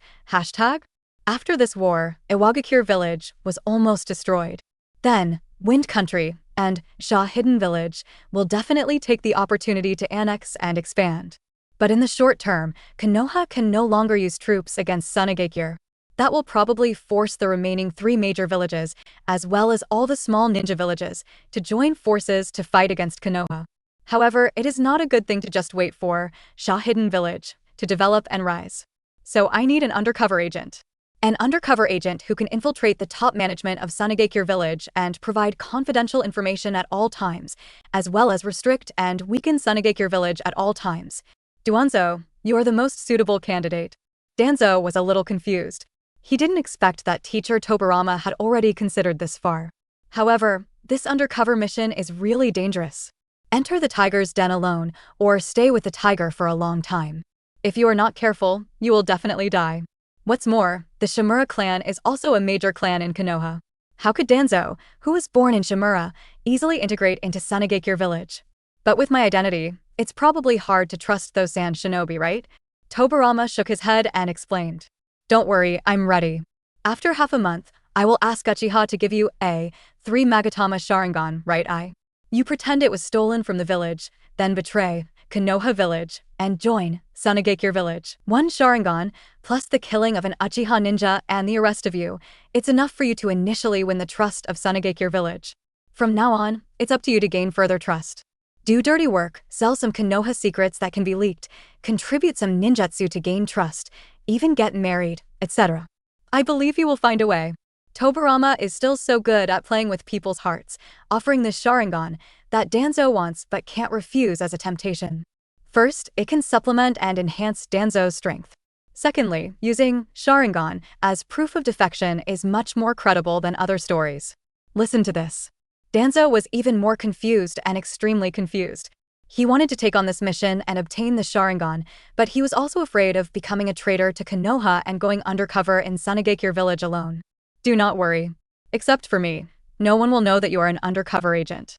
[SPEAKER 1] After this war, Iwagakure village was almost destroyed. Then, Wind Country and Sha Hidden Village will definitely take the opportunity to annex and expand. But in the short term, Konoha can no longer use troops against Sunagakure. That will probably force the remaining 3 major villages, as well as all the small ninja villages, to join forces to fight against Konoha. However, it is not a good thing to just wait for Sha Hidden Village to develop and rise. So I need an undercover agent. An undercover agent who can infiltrate the top management of Sunagakure village and provide confidential information at all times, as well as restrict and weaken Sunagakure village at all times. Duanzo, you are the most suitable candidate. Danzo was a little confused. He didn't expect that teacher Tobirama had already considered this far. However, this undercover mission is really dangerous. Enter the tiger's den alone, or stay with the tiger for a long time. If you are not careful, you will definitely die. What's more, the Shimura clan is also a major clan in Konoha. How could Danzo, who was born in Shimura, easily integrate into Sunagakure village? But with my identity, it's probably hard to trust those sand shinobi, right? Tobirama shook his head and explained. Don't worry, I'm ready. After half a month, I will ask Uchiha to give you a 3 Magatama Sharingan, right? You pretend it was stolen from the village, then betray Konoha village, and join Sunagakure village. 1 Sharingan, plus the killing of an Uchiha ninja and the arrest of you, it's enough for you to initially win the trust of Sunagakure village. From now on, it's up to you to gain further trust. Do dirty work, sell some Konoha secrets that can be leaked, contribute some ninjutsu to gain trust, even get married, etc. I believe you will find a way. Tobirama is still so good at playing with people's hearts, offering this Sharingan that Danzo wants but can't refuse as a temptation. First, it can supplement and enhance Danzo's strength. Secondly, using Sharingan as proof of defection is much more credible than other stories. Listen to this. Danzo was even more confused and extremely confused. He wanted to take on this mission and obtain the Sharingan, but he was also afraid of becoming a traitor to Konoha and going undercover in Sunagakure village alone. Do not worry. Except for me, no one will know that you are an undercover agent.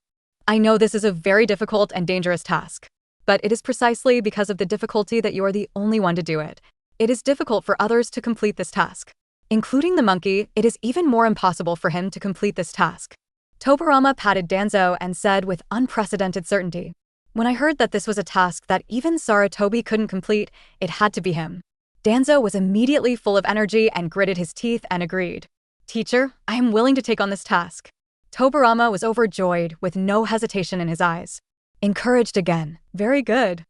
[SPEAKER 1] I know this is a very difficult and dangerous task, but it is precisely because of the difficulty that you are the only one to do it. It is difficult for others to complete this task. Including the monkey, it is even more impossible for him to complete this task. Tobirama patted Danzo and said with unprecedented certainty, when I heard that this was a task that even Sarutobi couldn't complete, it had to be him. Danzo was immediately full of energy and gritted his teeth and agreed. Teacher, I am willing to take on this task. Tobirama was overjoyed with no hesitation in his eyes. Encouraged again. Very good.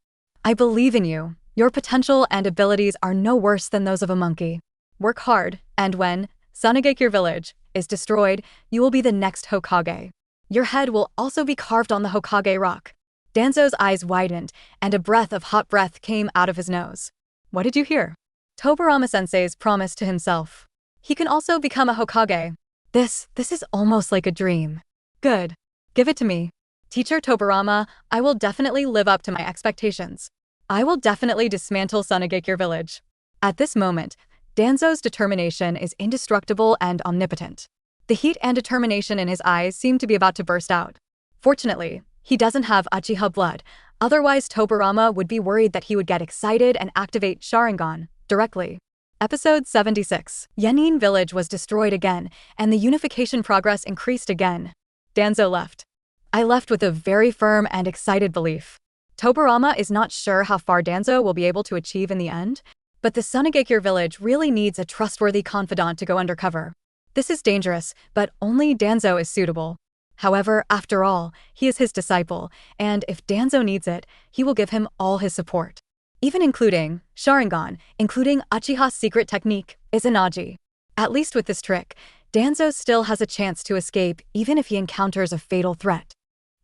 [SPEAKER 1] I believe in you. Your potential and abilities are no worse than those of a monkey. Work hard, and when Sunagakure village is destroyed, you will be the next Hokage. Your head will also be carved on the Hokage rock. Danzo's eyes widened, and a breath of hot breath came out of his nose. What did you hear? Tobirama-sensei's promise to himself. He can also become a Hokage. This is almost like a dream. Good. Give it to me. Teacher Tobirama, I will definitely live up to my expectations. I will definitely dismantle Sunagakure village. At this moment, Danzo's determination is indestructible and omnipotent. The heat and determination in his eyes seemed to be about to burst out. Fortunately, He doesn't have Uchiha blood, otherwise Tobirama would be worried that he would get excited and activate Sharingan directly. Episode 76. Yenin village was destroyed again, and the unification progress increased again. Danzo left. I left with a very firm and excited belief. Tobirama is not sure how far Danzo will be able to achieve in the end, but the Sunagekure village really needs a trustworthy confidant to go undercover. This is dangerous, but only Danzo is suitable. However, after all, he is his disciple, and if Danzo needs it, he will give him all his support. Even including Sharingan, including Uchiha's secret technique, Izanagi. At least with this trick, Danzo still has a chance to escape even if he encounters a fatal threat.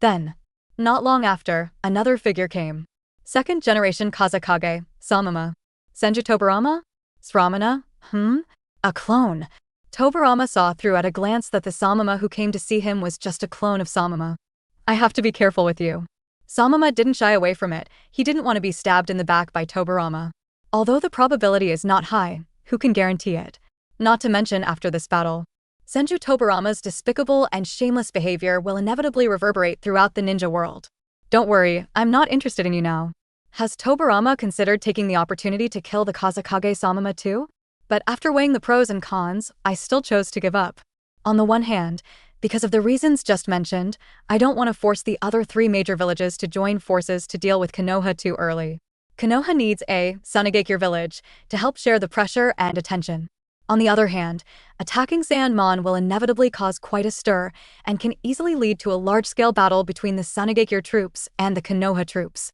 [SPEAKER 1] Then, not long after, another figure came. Second generation Kazekage, Samama. Senju Tobirama? Sramana? A clone. Tobirama saw through at a glance that the Samama who came to see him was just a clone of Samama. I have to be careful with you. Samama didn't shy away from it, he didn't want to be stabbed in the back by Tobirama. Although the probability is not high, who can guarantee it? Not to mention after this battle. Senju Tobirama's despicable and shameless behavior will inevitably reverberate throughout the ninja world. Don't worry, I'm not interested in you now. Has Tobirama considered taking the opportunity to kill the Kazekage Samama too? But after weighing the pros and cons, I still chose to give up. On the one hand, because of the reasons just mentioned, I don't want to force the other 3 major villages to join forces to deal with Konoha too early. Konoha needs a Sunagekure village to help share the pressure and attention. On the other hand, attacking Sanmon will inevitably cause quite a stir and can easily lead to a large-scale battle between the Sunagekure troops and the Konoha troops.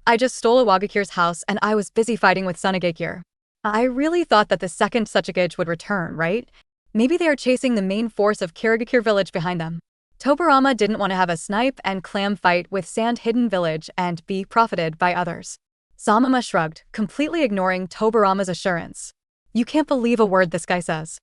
[SPEAKER 1] I just stole Iwagakure's house and I was busy fighting with Sunagekure. I really thought that the second Suchigage would return, right? Maybe they are chasing the main force of Kirigakure village behind them. Tobirama didn't want to have a snipe and clam fight with Sand Hidden Village and be profited by others. Samama shrugged, completely ignoring Tobirama's assurance. You can't believe a word this guy says.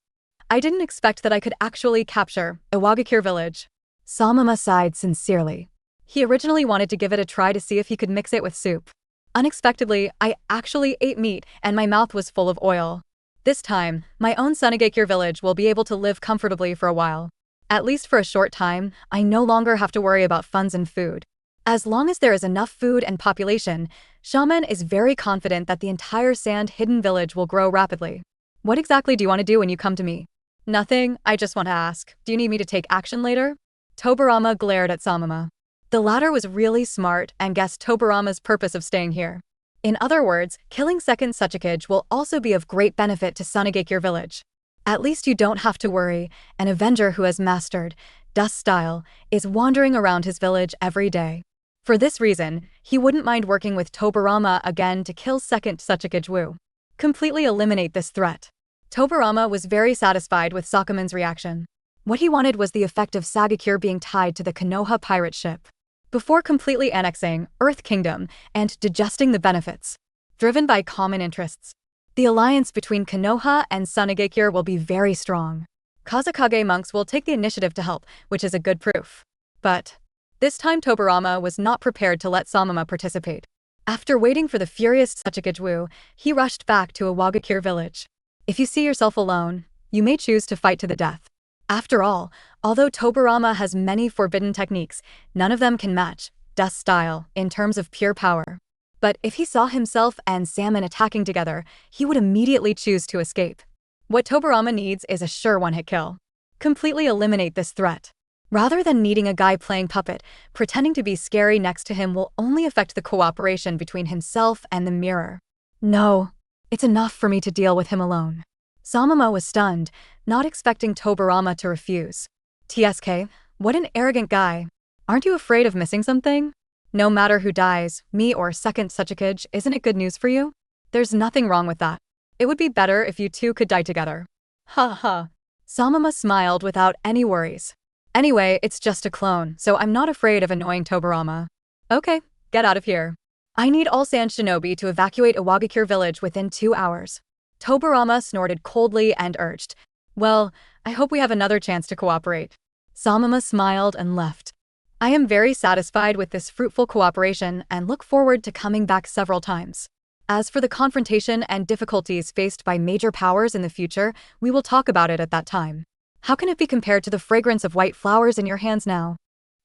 [SPEAKER 1] I didn't expect that I could actually capture Iwagakure village. Samama sighed sincerely. He originally wanted to give it a try to see if he could mix it with soup. Unexpectedly, I actually ate meat and my mouth was full of oil. This time, my own Sunagekure village will be able to live comfortably for a while. At least for a short time, I no longer have to worry about funds and food. As long as there is enough food and population, Shaman is very confident that the entire Sand Hidden Village will grow rapidly. What exactly do you want to do when you come to me? Nothing, I just want to ask, do you need me to take action later? Tobirama glared at Samama. The latter was really smart and guessed Tobirama's purpose of staying here. In other words, killing second Suchikage will also be of great benefit to Sunagekure village. At least you don't have to worry, an avenger who has mastered dust style is wandering around his village every day. For this reason, he wouldn't mind working with Tobirama again to kill second Suchikage Wu. Completely eliminate this threat. Tobirama was very satisfied with Sakamon's reaction. What he wanted was the effect of Sagakure being tied to the Konoha pirate ship. Before completely annexing Earth Kingdom and digesting the benefits, driven by common interests, the alliance between Konoha and Sunagekure will be very strong. Kazekage monks will take the initiative to help, which is a good proof. But this time Tobirama was not prepared to let Samama participate. After waiting for the furious Suchikage Wu, he rushed back to Iwagakure village. If you see yourself alone, you may choose to fight to the death. After all, although Tobirama has many forbidden techniques, none of them can match dust style in terms of pure power. But if he saw himself and Salmon attacking together, he would immediately choose to escape. What Tobirama needs is a sure one-hit kill. Completely eliminate this threat. Rather than needing a guy playing puppet, pretending to be scary next to him will only affect the cooperation between himself and the mirror. No, it's enough for me to deal with him alone. Samama was stunned, not expecting Tobirama to refuse. TSK, what an arrogant guy. Aren't you afraid of missing something? No matter who dies, me or second Suchikage, isn't it good news for you? There's nothing wrong with that. It would be better if you two could die together. Ha ha. Samama smiled without any worries. Anyway, it's just a clone, so I'm not afraid of annoying Tobirama. Okay, get out of here. I need all Sand Shinobi to evacuate Iwagakure village within 2 hours. Tobirama snorted coldly and urged, well, I hope we have another chance to cooperate. Samama smiled and left. I am very satisfied with this fruitful cooperation and look forward to coming back several times. As for the confrontation and difficulties faced by major powers in the future, we will talk about it at that time. How can it be compared to the fragrance of white flowers in your hands now?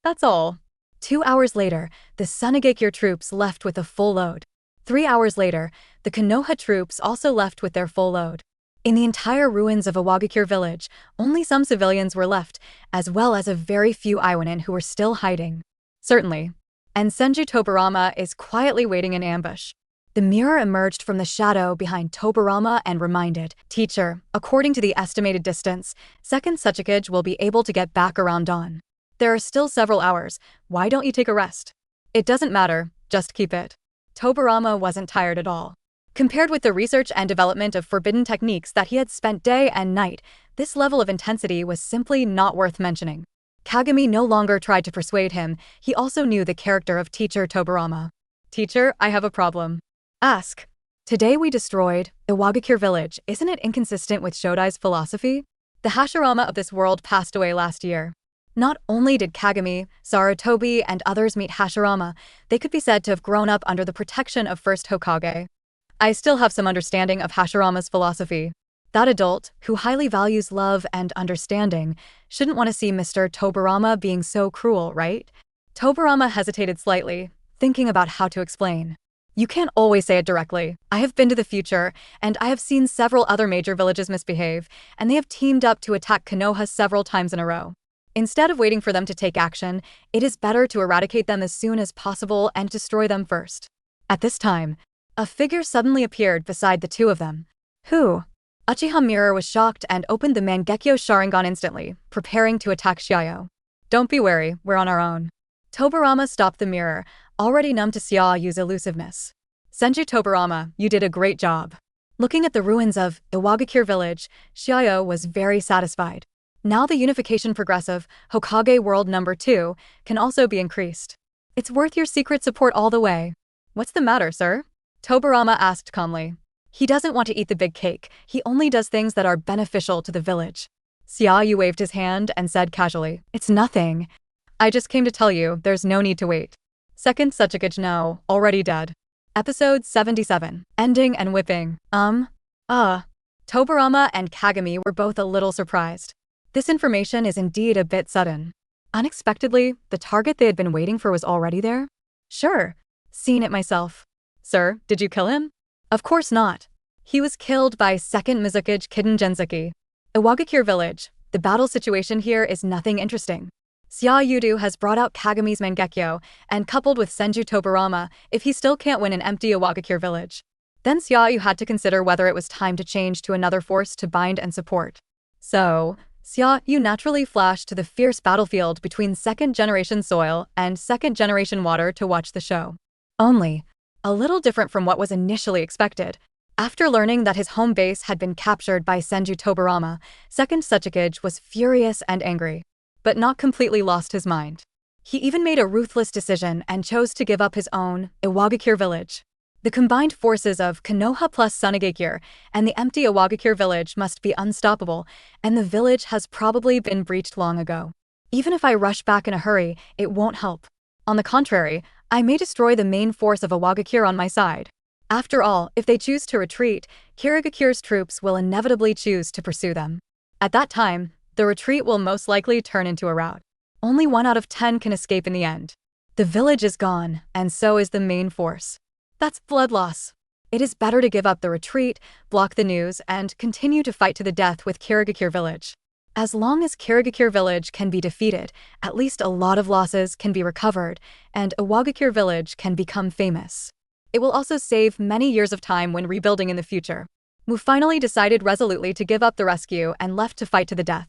[SPEAKER 1] That's all. 2 hours later, the Sunagekure troops left with a full load. 3 hours later, the Konoha troops also left with their full load. In the entire ruins of Iwagakure village, only some civilians were left, as well as a very few Iwanin who were still hiding. Certainly. And Senju Tobarama is quietly waiting in ambush. The mirror emerged from the shadow behind Tobarama and reminded, "Teacher, according to the estimated distance, second Suchikage will be able to get back around dawn. There are still several hours, why don't you take a rest?" "It doesn't matter, just keep it." Tobarama wasn't tired at all. Compared with the research and development of forbidden techniques that he had spent day and night, this level of intensity was simply not worth mentioning. Kagami no longer tried to persuade him, he also knew the character of Teacher Tobarama. "Teacher, I have a problem." "Ask." "Today we destroyed Iwagakure village. Isn't it inconsistent with Shodai's philosophy? The Hashirama of this world passed away last year." Not only did Kagami, Sarutobi, and others meet Hashirama, they could be said to have grown up under the protection of First Hokage. I still have some understanding of Hashirama's philosophy. That adult, who highly values love and understanding, shouldn't want to see Mr. Tobarama being so cruel, right? Tobarama hesitated slightly, thinking about how to explain. "You can't always say it directly. I have been to the future, and I have seen several other major villages misbehave, and they have teamed up to attack Konoha several times in a row. Instead of waiting for them to take action, it is better to eradicate them as soon as possible and destroy them first." At this time, a figure suddenly appeared beside the two of them. "Who?" Uchiha Mirror was shocked and opened the Mangekyo Sharingan instantly, preparing to attack Xia You. "Don't be wary, we're on our own." Tobarama stopped the mirror, already numb to Xia Yu's elusiveness. "Senju Tobarama, you did a great job." Looking at the ruins of Iwagakure village, Xia You was very satisfied. Now the unification progressive, Hokage World number 2, can also be increased. "It's worth your secret support all the way." "What's the matter, sir?" Tobarama asked calmly. He doesn't want to eat the big cake, he only does things that are beneficial to the village. Xia You waved his hand and said casually, "It's nothing. I just came to tell you, there's no need to wait." Second Suchikage no, already dead. Episode 77, Ending and Whipping. Tobarama and Kagami were both a little surprised. This information is indeed a bit sudden. Unexpectedly, the target they had been waiting for was already there? "Sure. Seen it myself." "Sir, did you kill him?" "Of course not. He was killed by 2nd Mizukage Kiden Genzuki. Iwagakure village. The battle situation here is nothing interesting. Xia Yudu has brought out Kagami's Mangekyo, and coupled with Senju Tobarama, if he still can't win an empty Iwagakure village. Then Xia Yu had to consider whether it was time to change to another force to bind and support. So, Xia Yu naturally flashed to the fierce battlefield between 2nd generation soil and 2nd generation water to watch the show. Only, a little different from what was initially expected. After learning that his home base had been captured by Senju Tobarama, 2nd Suchikage was furious and angry, but not completely lost his mind. He even made a ruthless decision and chose to give up his own Iwagakure village. The combined forces of Konoha plus Sunagekure and the empty Iwagakure village must be unstoppable, and the village has probably been breached long ago. Even if I rush back in a hurry, it won't help. On the contrary, I may destroy the main force of Iwagakure on my side. After all, if they choose to retreat, Kirigakure's troops will inevitably choose to pursue them. At that time, the retreat will most likely turn into a rout. Only 1 out of 10 can escape in the end. The village is gone, and so is the main force. That's blood loss. It is better to give up the retreat, block the news, and continue to fight to the death with Kirigakure village. As long as Kirigakure village can be defeated, at least a lot of losses can be recovered, and Iwagakure village can become famous. It will also save many years of time when rebuilding in the future. Mu finally decided resolutely to give up the rescue and left to fight to the death.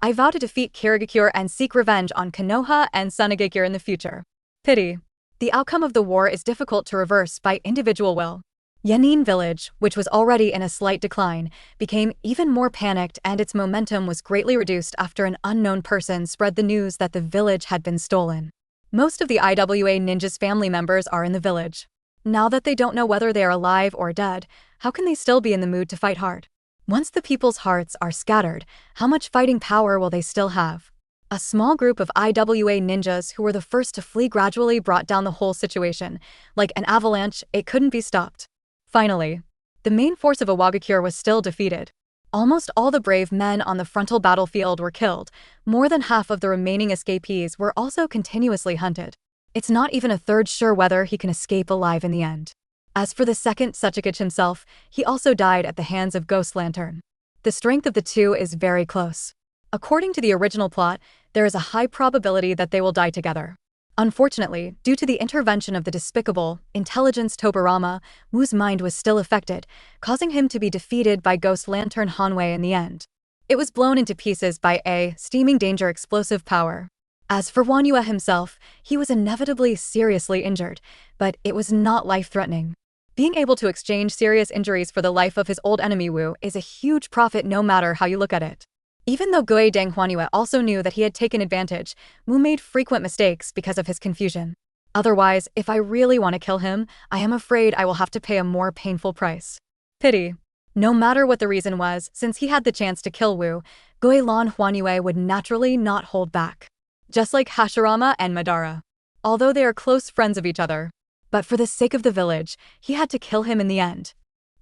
[SPEAKER 1] I vow to defeat Kirigakure and seek revenge on Konoha and Sunagekure in the future. Pity. The outcome of the war is difficult to reverse by individual will. Yanin village, which was already in a slight decline, became even more panicked, and its momentum was greatly reduced after an unknown person spread the news that the village had been stolen. Most of the IWA ninjas' family members are in the village. Now that they don't know whether they are alive or dead, how can they still be in the mood to fight hard? Once the people's hearts are scattered, how much fighting power will they still have? A small group of IWA ninjas who were the first to flee gradually brought down the whole situation. Like an avalanche, it couldn't be stopped. Finally, the main force of Iwagakure was still defeated. Almost all the brave men on the frontal battlefield were killed. More than half of the remaining escapees were also continuously hunted. It's not even a third sure whether he can escape alive in the end. As for the second Sachikage himself, he also died at the hands of Ghost Lantern. The strength of the two is very close. According to the original plot, there is a high probability that they will die together. Unfortunately, due to the intervention of the despicable, intelligence Tobirama, Wu's mind was still affected, causing him to be defeated by Ghost Lantern Hanwei in the end. It was blown into pieces by a steaming danger explosive power. As for Wanyue himself, he was inevitably seriously injured, but it was not life-threatening. Being able to exchange serious injuries for the life of his old enemy Wu is a huge profit no matter how you look at it. Even though Guideng Huanyue also knew that he had taken advantage, Wu made frequent mistakes because of his confusion. Otherwise, if I really want to kill him, I am afraid I will have to pay a more painful price. Pity. No matter what the reason was, since he had the chance to kill Wu, Guilan Huanyue would naturally not hold back. Just like Hashirama and Madara. Although they are close friends of each other. But for the sake of the village, he had to kill him in the end.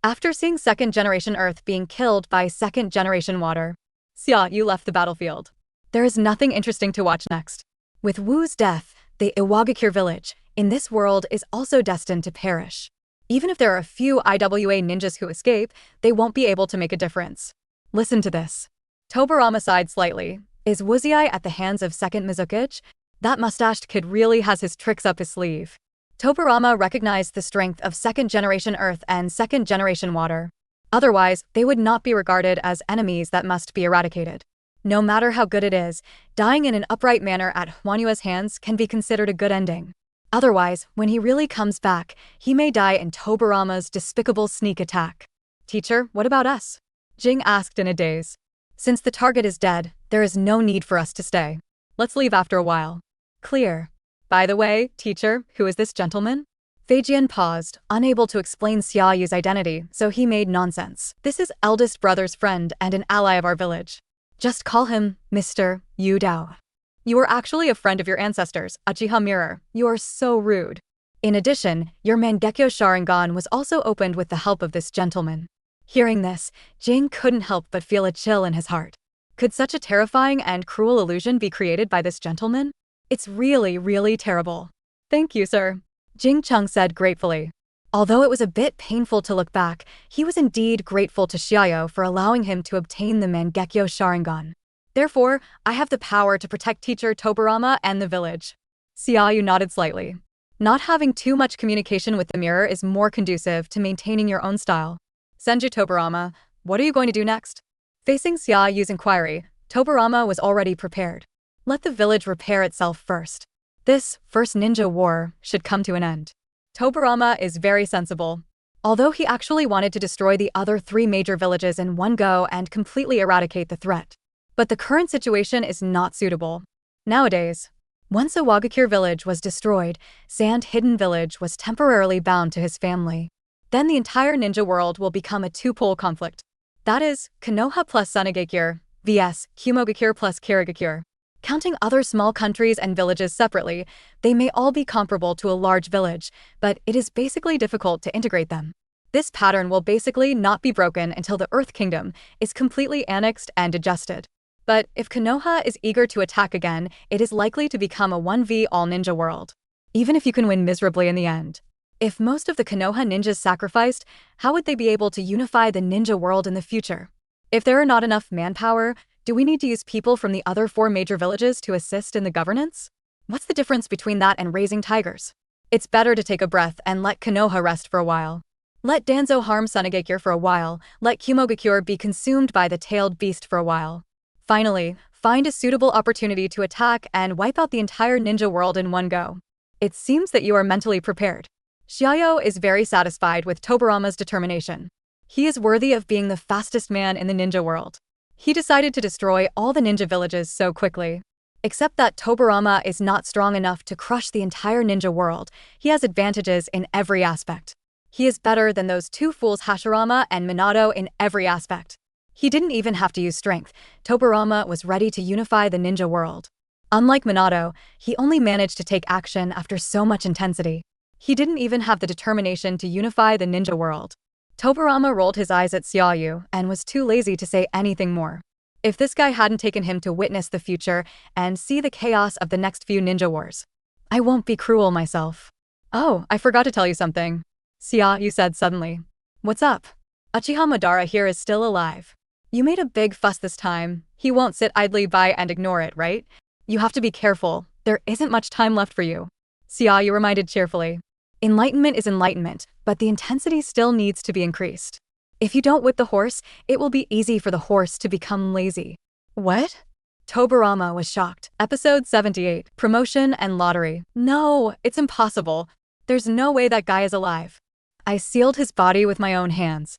[SPEAKER 1] After seeing second-generation Earth being killed by second-generation Water, Xia You left the battlefield. There is nothing interesting to watch next. With Wu's death, the Iwagakure village, in this world, is also destined to perish. Even if there are a few IWA ninjas who escape, they won't be able to make a difference. Listen to this. Tobirama sighed slightly. Is Wuziai at the hands of second Mizukage? That mustached kid really has his tricks up his sleeve. Tobirama recognized the strength of second-generation Earth and second-generation Water. Otherwise, they would not be regarded as enemies that must be eradicated. No matter how good it is, dying in an upright manner at Huanyue's hands can be considered a good ending. Otherwise, when he really comes back, he may die in Tobirama's despicable sneak attack. Teacher, what about us? Jing asked in a daze. Since the target is dead, there is no need for us to stay. Let's leave after a while. Clear. By the way, teacher, who is this gentleman? Feijian paused, unable to explain Xia Yu's identity, so he made nonsense. This is eldest brother's friend and an ally of our village. Just call him Mr. Yu Dao. You are actually a friend of your ancestors, Uchiha Mirror. You are so rude. In addition, your Mangekyo Sharingan was also opened with the help of this gentleman. Hearing this, Jing couldn't help but feel a chill in his heart. Could such a terrifying and cruel illusion be created by this gentleman? It's really, really terrible. Thank you, sir. Jing Chung said gratefully. Although it was a bit painful to look back, he was indeed grateful to Xia You for allowing him to obtain the Mangekyo Sharingan. Therefore, I have the power to protect teacher Tobirama and the village. Xia You nodded slightly. Not having too much communication with the mirror is more conducive to maintaining your own style. Senju Tobirama, what are you going to do next? Facing Xia Yu's inquiry, Tobirama was already prepared. Let the village repair itself first. This first ninja war should come to an end. Tobirama is very sensible. Although he actually wanted to destroy the other 3 major villages in one go and completely eradicate the threat. But the current situation is not suitable. Nowadays, once Iwagakure village was destroyed, Sand Hidden village was temporarily bound to his family. Then the entire ninja world will become a two-pole conflict. That is, Konoha plus Sunagakure vs. Kumogakure plus Kirigakure. Counting other small countries and villages separately, they may all be comparable to a large village, but it is basically difficult to integrate them. This pattern will basically not be broken until the Earth Kingdom is completely annexed and adjusted. But if Konoha is eager to attack again, it is likely to become a 1v all ninja world. Even if you can win miserably in the end. If most of the Konoha ninjas sacrificed, how would they be able to unify the ninja world in the future? If there are not enough manpower, do we need to use people from the other 4 major villages to assist in the governance? What's the difference between that and raising tigers? It's better to take a breath and let Konoha rest for a while. Let Danzo harm Sunagakure for a while, let Kumogakure be consumed by the tailed beast for a while. Finally, find a suitable opportunity to attack and wipe out the entire ninja world in one go. It seems that you are mentally prepared. Xia You is very satisfied with Tobirama's determination. He is worthy of being the fastest man in the ninja world. He decided to destroy all the ninja villages so quickly. Except that Tobirama is not strong enough to crush the entire ninja world. He has advantages in every aspect. He is better than those 2 fools Hashirama and Minato in every aspect. He didn't even have to use strength. Tobirama was ready to unify the ninja world. Unlike Minato, he only managed to take action after so much intensity. He didn't even have the determination to unify the ninja world. Tobirama rolled his eyes at Xia You and was too lazy to say anything more. If this guy hadn't taken him to witness the future and see the chaos of the next few ninja wars. I won't be cruel myself. Oh, I forgot to tell you something. Xia You said suddenly. What's up? Uchiha Madara here is still alive. You made a big fuss this time. He won't sit idly by and ignore it, right? You have to be careful. There isn't much time left for you. Xia You reminded cheerfully. Enlightenment is enlightenment, but the intensity still needs to be increased. If you don't whip the horse, it will be easy for the horse to become lazy. What? Tobirama was shocked. Episode 78, Promotion and Lottery. No, it's impossible. There's no way that guy is alive. I sealed his body with my own hands.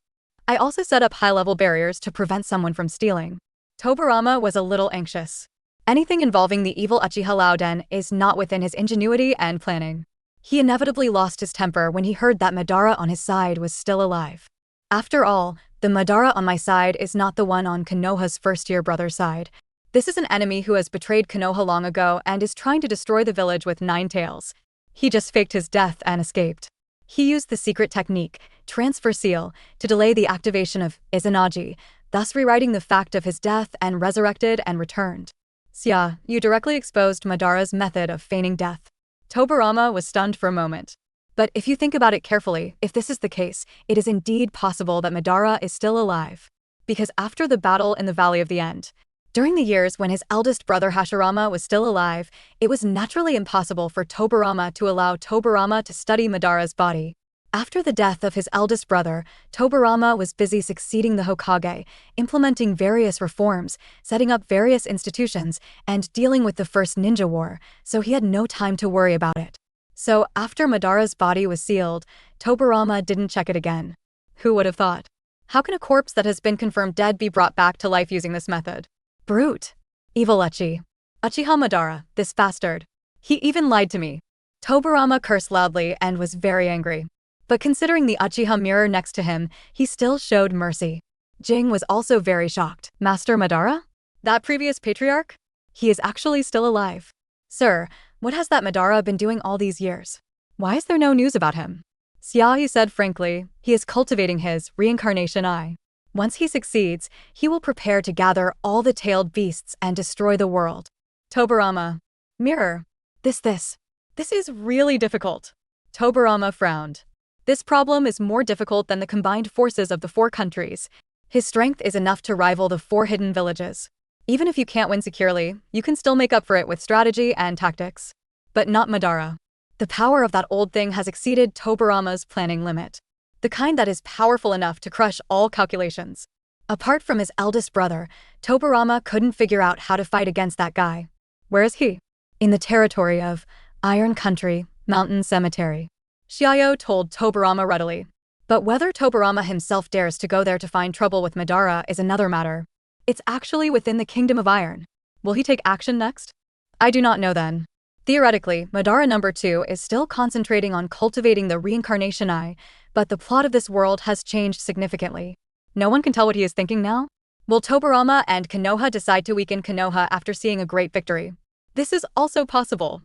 [SPEAKER 1] I also set up high-level barriers to prevent someone from stealing. Tobirama was a little anxious. Anything involving the evil Uchiha Laoden is not within his ingenuity and planning. He inevitably lost his temper when he heard that Madara on his side was still alive. After all, the Madara on my side is not the one on Konoha's first-year brother's side. This is an enemy who has betrayed Konoha long ago and is trying to destroy the village with 9 tails. He just faked his death and escaped. He used the secret technique, Transfer Seal, to delay the activation of Izanagi, thus rewriting the fact of his death and resurrected and returned. Xia, you directly exposed Madara's method of feigning death. Tobirama was stunned for a moment. But if you think about it carefully, if this is the case, it is indeed possible that Madara is still alive. Because after the battle in the Valley of the End, during the years when his eldest brother Hashirama was still alive, it was naturally impossible for Tobirama to allow Tobirama to study Madara's body. After the death of his eldest brother, Tobirama was busy succeeding the Hokage, implementing various reforms, setting up various institutions, and dealing with the First Ninja War, so he had no time to worry about it. So, after Madara's body was sealed, Tobirama didn't check it again. Who would have thought? How can a corpse that has been confirmed dead be brought back to life using this method? Brute. Evil Uchiha Madara, this bastard. He even lied to me. Tobirama cursed loudly and was very angry. But considering the Uchiha mirror next to him, he still showed mercy. Jing was also very shocked. Master Madara? That previous patriarch? He is actually still alive. Sir, what has that Madara been doing all these years? Why is there no news about him? Xia You said frankly, he is cultivating his reincarnation eye. Once he succeeds, he will prepare to gather all the tailed beasts and destroy the world. Tobirama. Mirror. This is really difficult. Tobirama frowned. This problem is more difficult than the combined forces of the 4 countries. His strength is enough to rival the 4 hidden villages. Even if you can't win securely, you can still make up for it with strategy and tactics. But not Madara. The power of that old thing has exceeded Tobirama's planning limit. The kind that is powerful enough to crush all calculations. Apart from his eldest brother, Tobirama couldn't figure out how to fight against that guy. Where is he? In the territory of Iron Country, Mountain Cemetery. Xia You told Tobirama readily. But whether Tobirama himself dares to go there to find trouble with Madara is another matter. It's actually within the Kingdom of Iron. Will he take action next? I do not know then. Theoretically, Madara No. 2 is still concentrating on cultivating the reincarnation eye, but the plot of this world has changed significantly. No one can tell what he is thinking now? Will Tobirama and Konoha decide to weaken Konoha after seeing a great victory? This is also possible.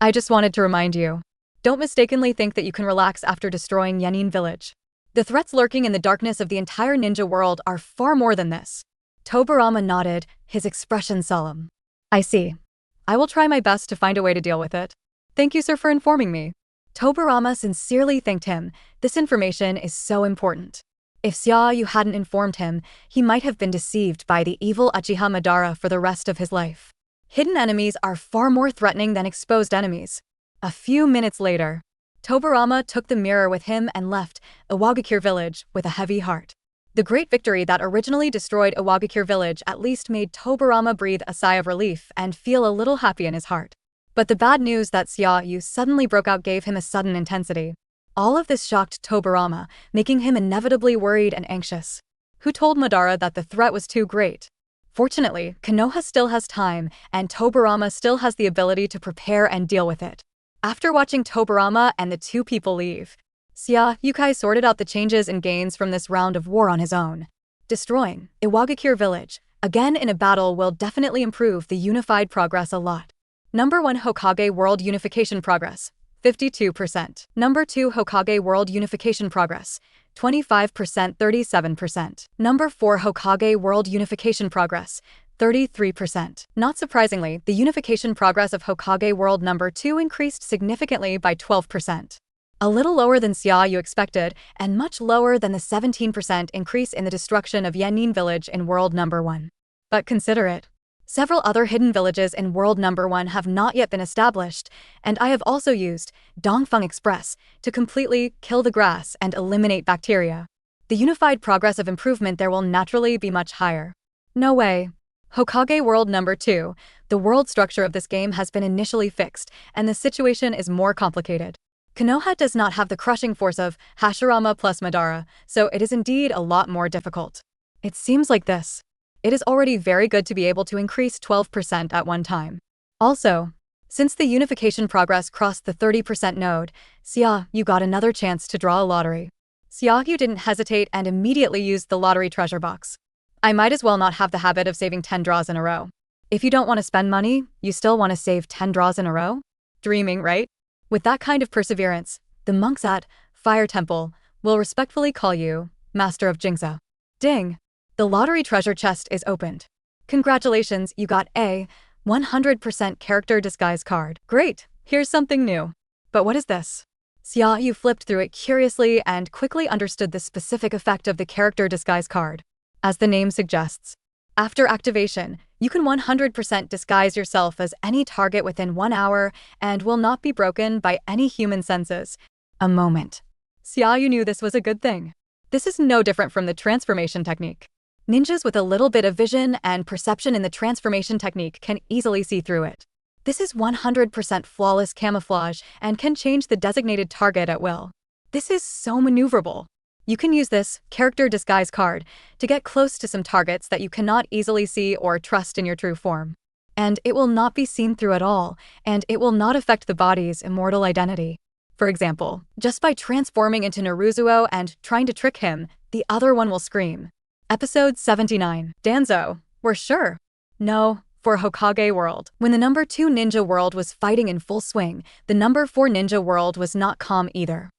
[SPEAKER 1] I just wanted to remind you. Don't mistakenly think that you can relax after destroying Yenin Village. The threats lurking in the darkness of the entire ninja world are far more than this. Tobirama nodded, his expression solemn. I see. I will try my best to find a way to deal with it. Thank you, sir, for informing me. Tobirama sincerely thanked him. This information is so important. If Xia You hadn't informed him, he might have been deceived by the evil Uchiha Madara for the rest of his life. Hidden enemies are far more threatening than exposed enemies. A few minutes later, Tobirama took the mirror with him and left Iwagakure village with a heavy heart. The great victory that originally destroyed Iwagakure village at least made Tobirama breathe a sigh of relief and feel a little happy in his heart. But the bad news that Xia You suddenly broke out gave him a sudden intensity. All of this shocked Tobirama, making him inevitably worried and anxious. Who told Madara that the threat was too great? Fortunately, Konoha still has time, and Tobirama still has the ability to prepare and deal with it. After watching Tobirama and the 2 people leave, Xia You sorted out the changes and gains from this round of war on his own. Destroying Iwagakure village, again in a battle, will definitely improve the unified progress a lot. Number 1 Hokage World Unification Progress, 52%. Number 2 Hokage World Unification Progress, 25%, 37%. Number 4 Hokage World Unification Progress, 33%. Not surprisingly, the unification progress of Hokage World Number 2 increased significantly by 12%. A little lower than Xia You expected, and much lower than the 17% increase in the destruction of Yannin Village in World Number 1. But consider it. Several other hidden villages in World Number 1 have not yet been established, and I have also used Dongfeng Express to completely kill the grass and eliminate bacteria. The unified progress of improvement there will naturally be much higher. No way. Hokage World Number 2, the world structure of this game has been initially fixed, and the situation is more complicated. Konoha does not have the crushing force of Hashirama plus Madara, so it is indeed a lot more difficult. It seems like this. It is already very good to be able to increase 12% at one time. Also, since the unification progress crossed the 30% node, Xia You got another chance to draw a lottery. Xia You didn't hesitate and immediately used the lottery treasure box. I might as well not have the habit of saving 10 draws in a row. If you don't want to spend money, you still want to save 10 draws in a row? Dreaming, right? With that kind of perseverance, the monks at Fire Temple will respectfully call you Master of Jingsa. Ding! The lottery treasure chest is opened. Congratulations, you got a 100% character disguise card. Great! Here's something new. But what is this? Xia You flipped through it curiously and quickly understood the specific effect of the character disguise card. As the name suggests, after activation, you can 100% disguise yourself as any target within 1 hour and will not be broken by any human senses. A moment. Xia You knew this was a good thing. This is no different from the transformation technique. Ninjas with a little bit of vision and perception in the transformation technique can easily see through it. This is 100% flawless camouflage and can change the designated target at will. This is so maneuverable. You can use this character disguise card to get close to some targets that you cannot easily see or trust in your true form. And it will not be seen through at all, and it will not affect the body's immortal identity. For example, just by transforming into Naruzuo and trying to trick him, the other one will scream. Episode 79. Danzo. We're sure. No, for Hokage World. When the number 2 ninja world was fighting in full swing, the number 4 ninja world was not calm either.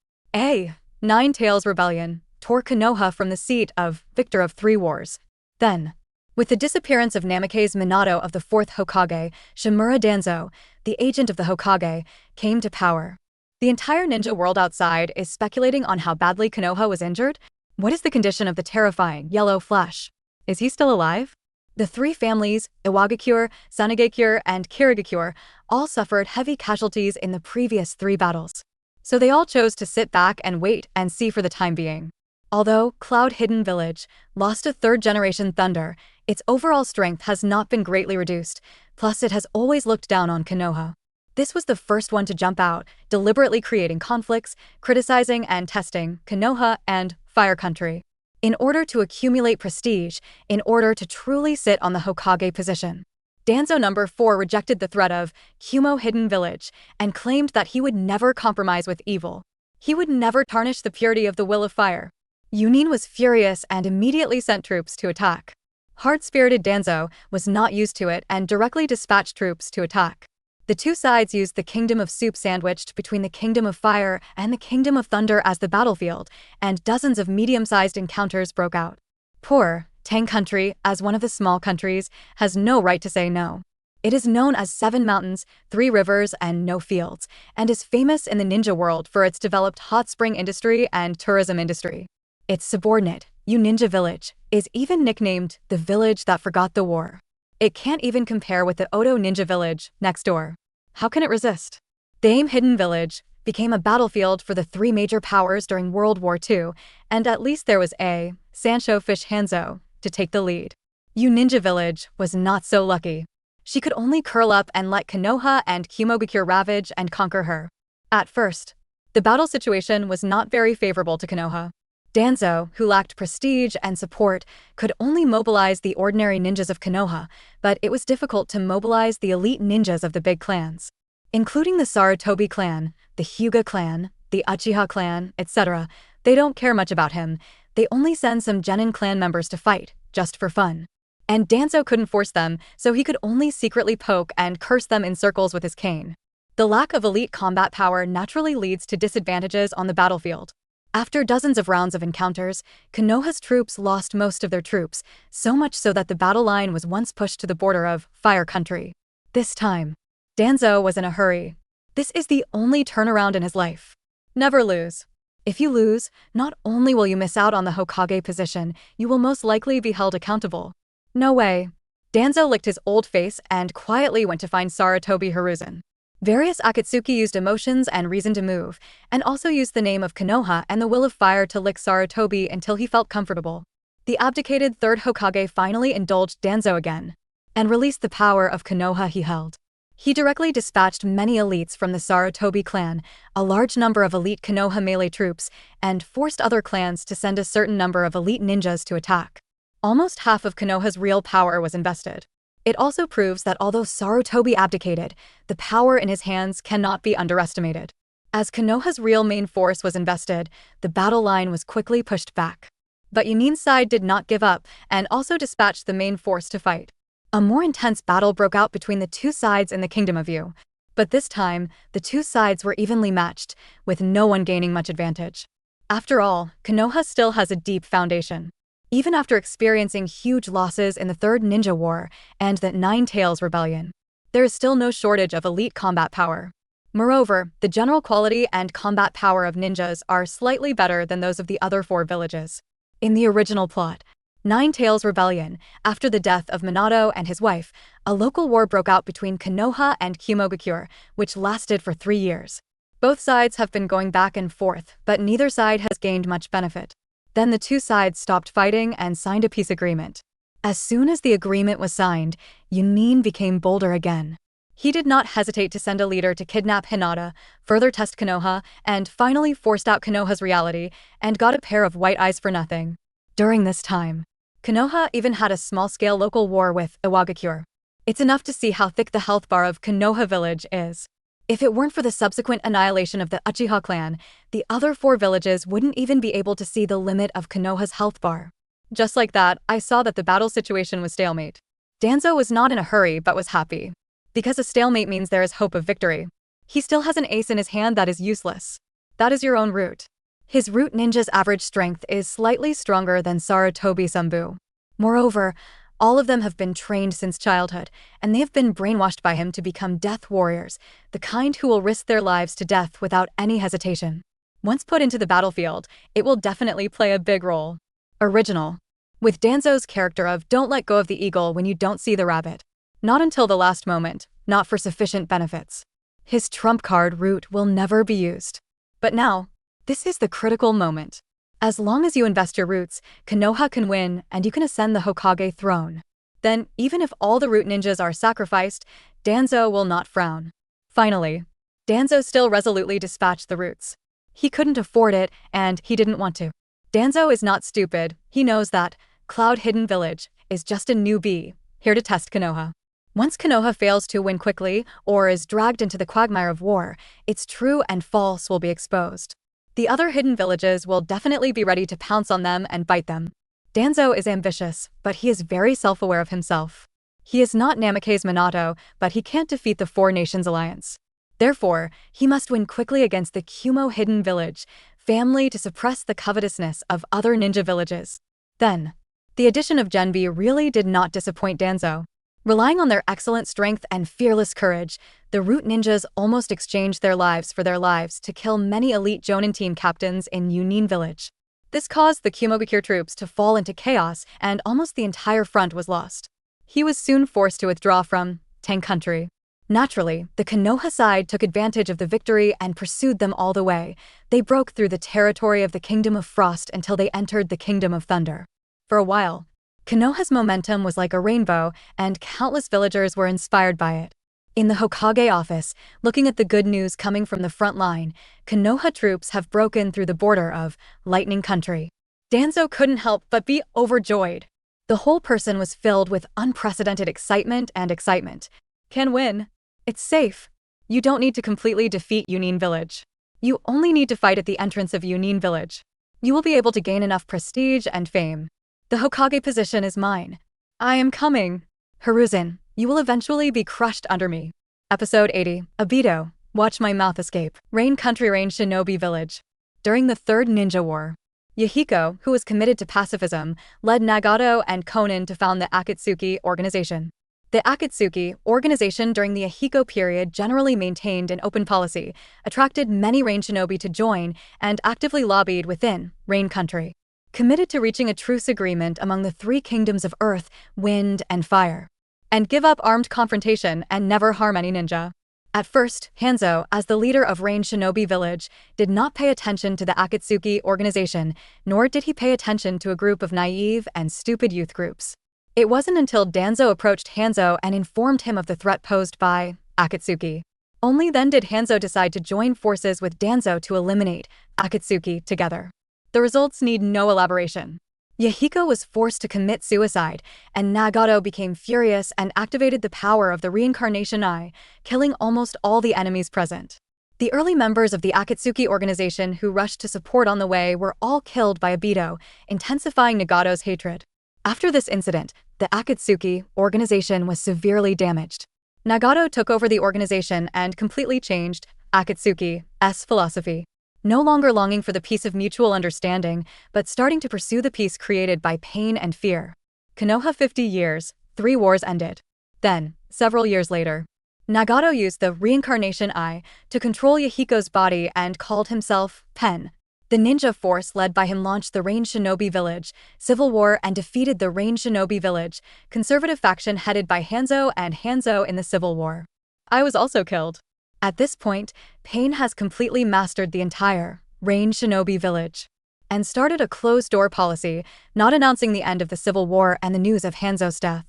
[SPEAKER 1] Nine Tails Rebellion tore Konoha from the seat of Victor of 3 Wars. Then, with the disappearance of Namake's Minato of the 4th Hokage, Shimura Danzo, the agent of the Hokage, came to power. The entire ninja world outside is speculating on how badly Konoha was injured. What is the condition of the terrifying Yellow Flash? Is he still alive? The 3 families, Iwagakure, Sanagakure, and Kirigakure, all suffered heavy casualties in the previous 3 battles. So they all chose to sit back and wait and see for the time being. Although Cloud Hidden Village lost a 3rd-generation Thunder, its overall strength has not been greatly reduced, plus it has always looked down on Konoha. This was the first one to jump out, deliberately creating conflicts, criticizing and testing Konoha and Fire Country. In order to accumulate prestige, in order to truly sit on the Hokage position. Danzo number 4 rejected the threat of Kumo Hidden Village and claimed that he would never compromise with evil. He would never tarnish the purity of the will of fire. Yunin was furious and immediately sent troops to attack. Hard-spirited Danzo was not used to it and directly dispatched troops to attack. The 2 sides used the Kingdom of Soup sandwiched between the Kingdom of Fire and the Kingdom of Thunder as the battlefield, and dozens of medium-sized encounters broke out. Poor Tang Country, as one of the small countries, has no right to say no. It is known as 7 mountains, 3 rivers, and no fields, and is famous in the ninja world for its developed hot spring industry and tourism industry. Its subordinate, You Ninja Village, is even nicknamed the village that forgot the war. It can't even compare with the Odo Ninja Village next door. How can it resist? The Aim Hidden Village became a battlefield for the 3 major powers during World War II, and at least there was a Sancho Fish Hanzo to take the lead. You Ninja Village was not so lucky. She could only curl up and let Konoha and Kumogakure ravage and conquer her. At first, the battle situation was not very favorable to Konoha. Danzo, who lacked prestige and support, could only mobilize the ordinary ninjas of Konoha, but it was difficult to mobilize the elite ninjas of the big clans. Including the Sarutobi clan, the Hyuga clan, the Uchiha clan, etc. They don't care much about him. They only send some Genin clan members to fight, just for fun. And Danzo couldn't force them, so he could only secretly poke and curse them in circles with his cane. The lack of elite combat power naturally leads to disadvantages on the battlefield. After dozens of rounds of encounters, Konoha's troops lost most of their troops, so much so that the battle line was once pushed to the border of Fire Country. This time, Danzo was in a hurry. This is the only turnaround in his life. Never lose. If you lose, not only will you miss out on the Hokage position, you will most likely be held accountable. No way. Danzo licked his old face and quietly went to find Sarutobi Hiruzen. Various Akatsuki used emotions and reason to move, and also used the name of Konoha and the will of fire to lick Sarutobi until he felt comfortable. The abdicated third Hokage finally indulged Danzo again, and released the power of Konoha he held. He directly dispatched many elites from the Sarutobi clan, a large number of elite Konoha melee troops, and forced other clans to send a certain number of elite ninjas to attack. Almost half of Konoha's real power was invested. It also proves that although Sarutobi abdicated, the power in his hands cannot be underestimated. As Konoha's real main force was invested, the battle line was quickly pushed back. But Yunin's side did not give up and also dispatched the main force to fight. A more intense battle broke out between the two sides in the Kingdom of You. But this time, the two sides were evenly matched, with no one gaining much advantage. After all, Konoha still has a deep foundation. Even after experiencing huge losses in the Third Ninja War and the Nine Tails Rebellion, there is still no shortage of elite combat power. Moreover, the general quality and combat power of ninjas are slightly better than those of the other four villages. In the original plot, Nine Tails Rebellion, after the death of Minato and his wife, a local war broke out between Konoha and Kumogakure, which lasted for 3 years. Both sides have been going back and forth, but neither side has gained much benefit. Then the two sides stopped fighting and signed a peace agreement. As soon as the agreement was signed, Yunin became bolder again. He did not hesitate to send a leader to kidnap Hinata, further test Konoha, and finally forced out Konoha's reality and got a pair of white eyes for nothing. During this time, Konoha even had a small-scale local war with Iwagakure. It's enough to see how thick the health bar of Konoha village is. If it weren't for the subsequent annihilation of the Uchiha clan, the other four villages wouldn't even be able to see the limit of Konoha's health bar. Just like that, I saw that the battle situation was stalemate. Danzo was not in a hurry but was happy. Because a stalemate means there is hope of victory. He still has an ace in his hand that is useless. That is your own route. His root ninja's average strength is slightly stronger than Sarutobi Sambu. Moreover, all of them have been trained since childhood, and they have been brainwashed by him to become death warriors, the kind who will risk their lives to death without any hesitation. Once put into the battlefield, it will definitely play a big role. Original. With Danzo's character of don't let go of the eagle when you don't see the rabbit. Not until the last moment, not for sufficient benefits. His trump card route will never be used. But now, this is the critical moment. As long as you invest your roots, Konoha can win and you can ascend the Hokage throne. Then, even if all the root ninjas are sacrificed, Danzo will not frown. Finally, Danzo still resolutely dispatched the roots. He couldn't afford it, and he didn't want to. Danzo is not stupid. He knows that Cloud Hidden Village is just a newbie, here to test Konoha. Once Konoha fails to win quickly, or is dragged into the quagmire of war, its true and false will be exposed. The other hidden villages will definitely be ready to pounce on them and bite them. Danzo is ambitious, but he is very self-aware of himself. He is not Namake's Minato, but he can't defeat the Four Nations Alliance. Therefore, he must win quickly against the Kumo Hidden Village, family to suppress the covetousness of other ninja villages. Then, the addition of Genbi really did not disappoint Danzo. Relying on their excellent strength and fearless courage, the root ninjas almost exchanged their lives for their lives to kill many elite Jonin team captains in Yunin village. This caused the Kumogakure troops to fall into chaos and almost the entire front was lost. He was soon forced to withdraw from Tang Country. Naturally, the Konoha side took advantage of the victory and pursued them all the way. They broke through the territory of the Kingdom of Frost until they entered the Kingdom of Thunder. For a while, Konoha's momentum was like a rainbow, and countless villagers were inspired by it. In the Hokage office, looking at the good news coming from the front line, Konoha troops have broken through the border of Lightning Country. Danzo couldn't help but be overjoyed. The whole person was filled with unprecedented excitement and excitement. Can win. It's safe. You don't need to completely defeat Yunin Village. You only need to fight at the entrance of Yunin Village. You will be able to gain enough prestige and fame. The Hokage position is mine. I am coming. Hiruzen, you will eventually be crushed under me. Episode 80, Obito, watch my mouth escape. Rain Country Rain Shinobi Village. During the Third Ninja War, Yahiko, who was committed to pacifism, led Nagato and Konan to found the Akatsuki organization. The Akatsuki organization during the Yahiko period generally maintained an open policy, attracted many Rain shinobi to join, and actively lobbied within Rain country, committed to reaching a truce agreement among the three kingdoms of earth, wind, and fire, and give up armed confrontation and never harm any ninja. At first, Hanzo, as the leader of Rain Shinobi Village, did not pay attention to the Akatsuki organization, nor did he pay attention to a group of naive and stupid youth groups. It wasn't until Danzo approached Hanzo and informed him of the threat posed by Akatsuki. Only then did Hanzo decide to join forces with Danzo to eliminate Akatsuki together. The results need no elaboration. Yahiko was forced to commit suicide, and Nagato became furious and activated the power of the reincarnation eye, killing almost all the enemies present. The early members of the Akatsuki organization who rushed to support on the way were all killed by Obito, intensifying Nagato's hatred. After this incident, the Akatsuki organization was severely damaged. Nagato took over the organization and completely changed Akatsuki's philosophy. No longer longing for the peace of mutual understanding, but starting to pursue the peace created by pain and fear. Konoha 50 years, 3 wars ended. Then, several years later, Nagato used the reincarnation eye to control Yahiko's body and called himself Pen. The ninja force led by him launched the Rain Shinobi Village civil war and defeated the Rain Shinobi Village conservative faction headed by Hanzo and Hanzo in the civil war. I was also killed. At this point, Pain has completely mastered the entire Rain Shinobi Village and started a closed-door policy, not announcing the end of the civil war and the news of Hanzo's death.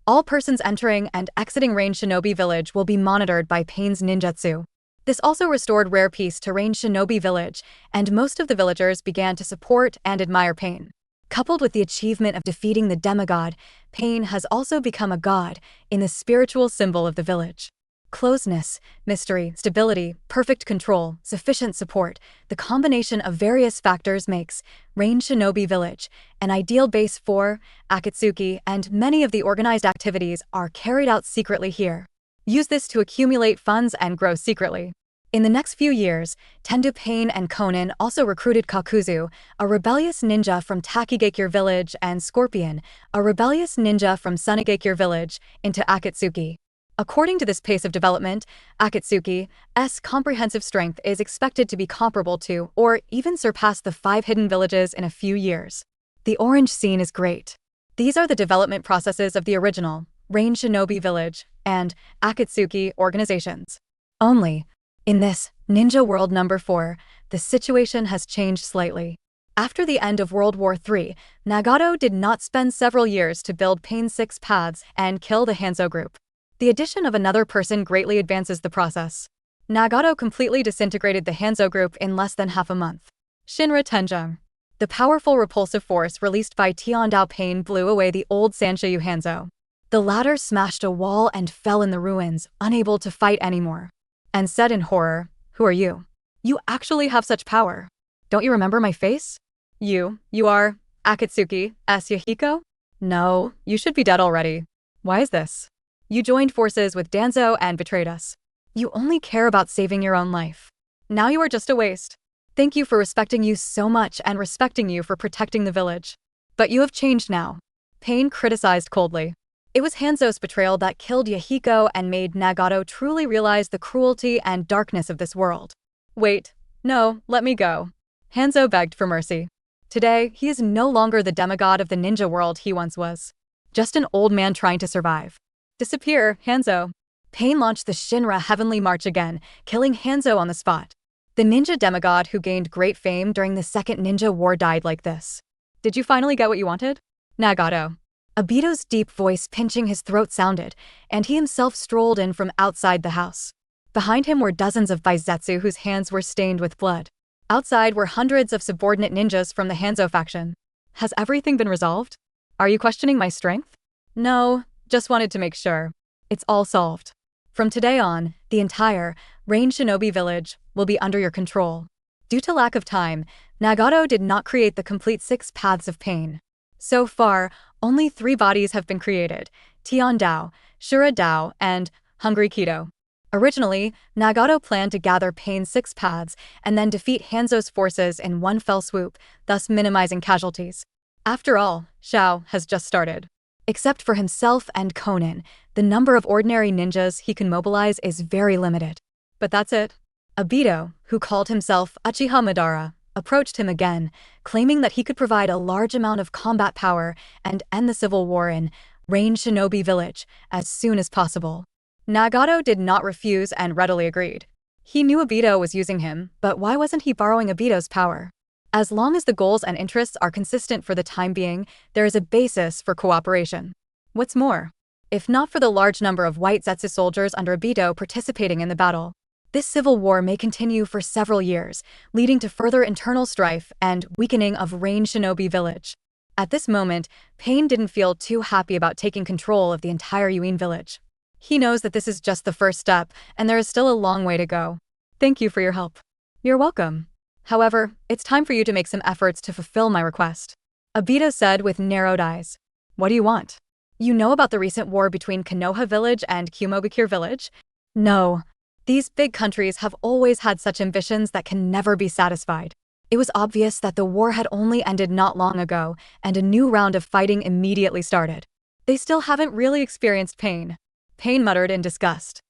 [SPEAKER 1] All persons entering and exiting Rain Shinobi Village will be monitored by Pain's ninjutsu. This also restored rare peace to Rain Shinobi Village, and most of the villagers began to support and admire Pain. Coupled with the achievement of defeating the demigod, Pain has also become a god in the spiritual symbol of the village. Closeness, mystery, stability, perfect control, sufficient support, the combination of various factors makes Rain Shinobi Village an ideal base for Akatsuki, and many of the organized activities are carried out secretly here. Use this to accumulate funds and grow secretly. In the next few years, Tendu Pain and Konan also recruited Kakuzu, a rebellious ninja from Takigakure Village, and Scorpion, a rebellious ninja from Sunagakure Village, into Akatsuki. According to this pace of development, Akatsuki's comprehensive strength is expected to be comparable to, or even surpass, the 5 hidden villages in a few years. The orange scene is great. These are the development processes of the original Rain Shinobi Village and Akatsuki organizations. Only, in this Ninja World number 4, the situation has changed slightly. After the end of World War III, Nagato did not spend several years to build Pain's 6 paths and kill the Hanzo group. The addition of another person greatly advances the process. Nagato completely disintegrated the Hanzo group in less than half a month. Shinra Tenjin. The powerful repulsive force released by Tiandao Pain blew away the old Sanshiyu Hanzo. The latter smashed a wall and fell in the ruins, unable to fight anymore, and said in horror, "Who are you? You actually have such power. Don't you remember my face? You are Akatsuki's Yahiko? No, you should be dead already. Why is this? You joined forces with Danzo and betrayed us. You only care about saving your own life. Now you are just a waste. Thank you for respecting you so much and respecting you for protecting the village. But you have changed now." Pain criticized coldly. It was Hanzo's betrayal that killed Yahiko and made Nagato truly realize the cruelty and darkness of this world. "Wait, no, let me go." Hanzo begged for mercy. Today, he is no longer the demigod of the ninja world he once was. Just an old man trying to survive. "Disappear, Hanzo." Pain launched the Shinra Heavenly March again, killing Hanzo on the spot. The ninja demigod who gained great fame during the Second Ninja War died like this. "Did you finally get what you wanted?" Nagato. Obito's deep voice pinching his throat sounded, and he himself strolled in from outside the house. Behind him were dozens of Baizetsu whose hands were stained with blood. Outside were hundreds of subordinate ninjas from the Hanzo faction. "Has everything been resolved? Are you questioning my strength?" "No. Just wanted to make sure. It's all solved. From today on, the entire Rain Shinobi Village will be under your control." Due to lack of time, Nagato did not create the complete 6 paths of pain. So far, only 3 bodies have been created: Tian Dao, Shura Dao, and Hungry Kido. Originally, Nagato planned to gather Pain's 6 paths and then defeat Hanzo's forces in one fell swoop, thus minimizing casualties. After all, Xiao has just started. Except for himself and Conan, the number of ordinary ninjas he can mobilize is very limited. But that's it. Obito, who called himself Uchiha Madara, approached him again, claiming that he could provide a large amount of combat power and end the civil war in Rain Shinobi Village as soon as possible. Nagato did not refuse and readily agreed. He knew Obito was using him, but why wasn't he borrowing Obito's power? As long as the goals and interests are consistent for the time being, there is a basis for cooperation. What's more, if not for the large number of white Zetsu soldiers under Obito participating in the battle, this civil war may continue for several years, leading to further internal strife and weakening of Rain Shinobi Village. At this moment, Pain didn't feel too happy about taking control of the entire Yuin village. He knows that this is just the first step, and there is still a long way to go. Thank you for your help. You're welcome. However, it's time for you to make some efforts to fulfill my request. Obito said with narrowed eyes. What do you want? You know about the recent war between Konoha Village and Kumogakure Village? No. These big countries have always had such ambitions that can never be satisfied. It was obvious that the war had only ended not long ago, and a new round of fighting immediately started. They still haven't really experienced pain. Pain muttered in disgust.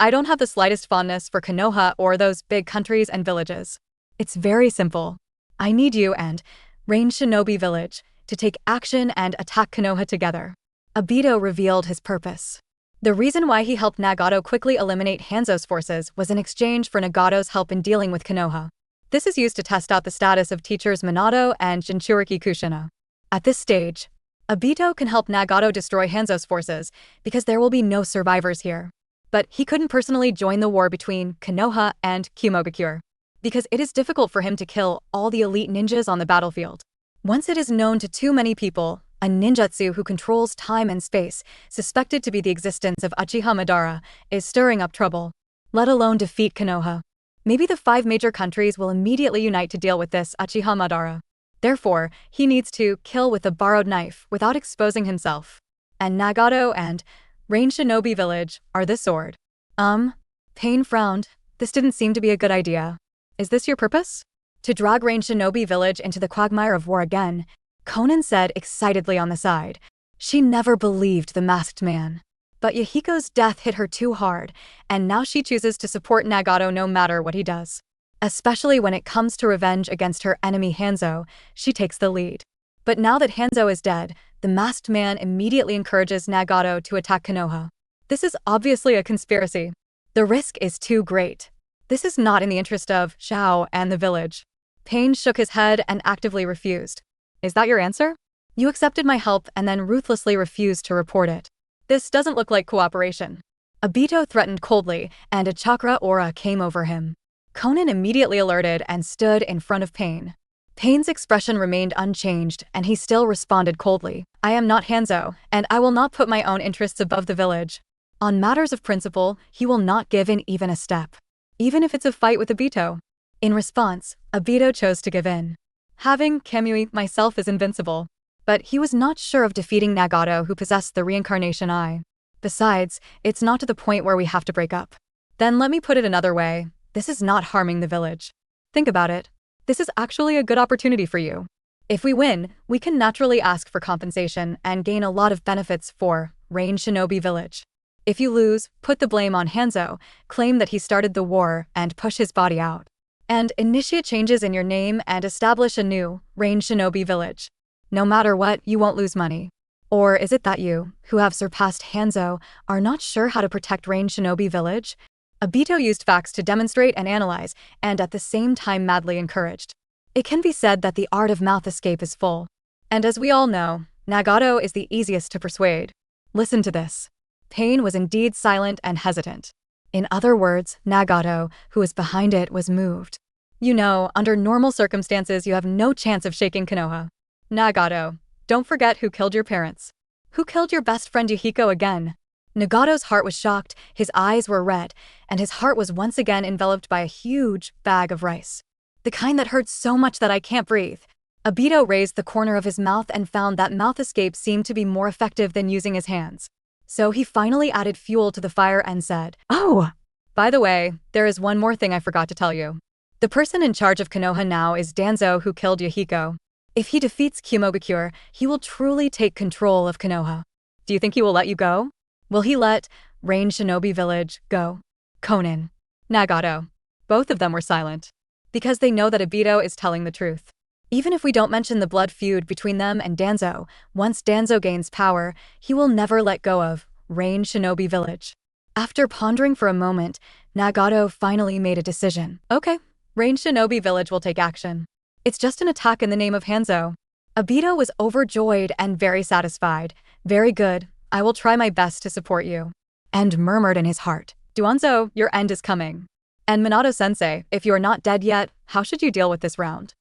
[SPEAKER 1] I don't have the slightest fondness for Konoha or those big countries and villages. It's very simple. I need you and Rain Shinobi Village to take action and attack Konoha together. Obito revealed his purpose. The reason why he helped Nagato quickly eliminate Hanzo's forces was in exchange for Nagato's help in dealing with Konoha. This is used to test out the status of teachers Minato and Jinchuriki Kushina. At this stage, Obito can help Nagato destroy Hanzo's forces because there will be no survivors here. But he couldn't personally join the war between Konoha and Kumogakure because it is difficult for him to kill all the elite ninjas on the battlefield. Once it is known to too many people, a ninjutsu who controls time and space, suspected to be the existence of Uchiha Madara, is stirring up trouble, let alone defeat Konoha. Maybe the 5 major countries will immediately unite to deal with this Uchiha Madara. Therefore, he needs to kill with a borrowed knife without exposing himself. And Nagato and Rain Shinobi Village are the sword. Pain frowned. This didn't seem to be a good idea. Is this your purpose? To drag Rain Shinobi Village into the quagmire of war again, Conan said excitedly on the side. She never believed the masked man. But Yahiko's death hit her too hard, and now she chooses to support Nagato no matter what he does. Especially when it comes to revenge against her enemy Hanzo, she takes the lead. But now that Hanzo is dead, the masked man immediately encourages Nagato to attack Konoha. This is obviously a conspiracy. The risk is too great. This is not in the interest of Xiao and the village. Pain shook his head and actively refused. Is that your answer? You accepted my help and then ruthlessly refused to report it. This doesn't look like cooperation. Obito threatened coldly, and a chakra aura came over him. Conan immediately alerted and stood in front of Pain. Pain's expression remained unchanged, and he still responded coldly. I am not Hanzo, and I will not put my own interests above the village. On matters of principle, he will not give in even a step, even if it's a fight with Obito. In response, Obito chose to give in. Having Kamui myself is invincible. But he was not sure of defeating Nagato, who possessed the reincarnation eye. Besides, it's not to the point where we have to break up. Then let me put it another way. This is not harming the village. Think about it. This is actually a good opportunity for you. If we win, we can naturally ask for compensation and gain a lot of benefits for Rain Shinobi Village. If you lose, put the blame on Hanzo, claim that he started the war, and push his body out. And initiate changes in your name and establish a new Rain Shinobi Village. No matter what, you won't lose money. Or is it that you, who have surpassed Hanzo, are not sure how to protect Rain Shinobi Village? Obito used facts to demonstrate and analyze, and at the same time madly encouraged. It can be said that the art of mouth escape is full. And as we all know, Nagato is the easiest to persuade. Listen to this. Pain was indeed silent and hesitant. In other words, Nagato, who was behind it, was moved. You know, under normal circumstances you have no chance of shaking Konoha. Nagato, don't forget who killed your parents. Who killed your best friend Yahiko again? Nagato's heart was shocked, his eyes were red, and his heart was once again enveloped by a huge bag of rice. The kind that hurts so much that I can't breathe. Obito raised the corner of his mouth and found that mouth escape seemed to be more effective than using his hands. So he finally added fuel to the fire and said, "Oh, By the way, there is one more thing I forgot to tell you. The person in charge of Konoha now is Danzo, who killed Yahiko. If he defeats Kumogakure, he will truly take control of Konoha. Do you think he will let you go? Will he let Rain Shinobi Village go? Konin. Nagato. Both of them were silent. Because they know that Obito is telling the truth. Even if we don't mention the blood feud between them and Danzo, once Danzo gains power, he will never let go of Rain Shinobi Village. After pondering for a moment, Nagato finally made a decision. Okay, Rain Shinobi Village will take action. It's just an attack in the name of Hanzo. Obito was overjoyed and very satisfied. Very good, I will try my best to support you. And murmured in his heart, Duanzo, your end is coming. And Minato-sensei, if you are not dead yet, how should you deal with this round?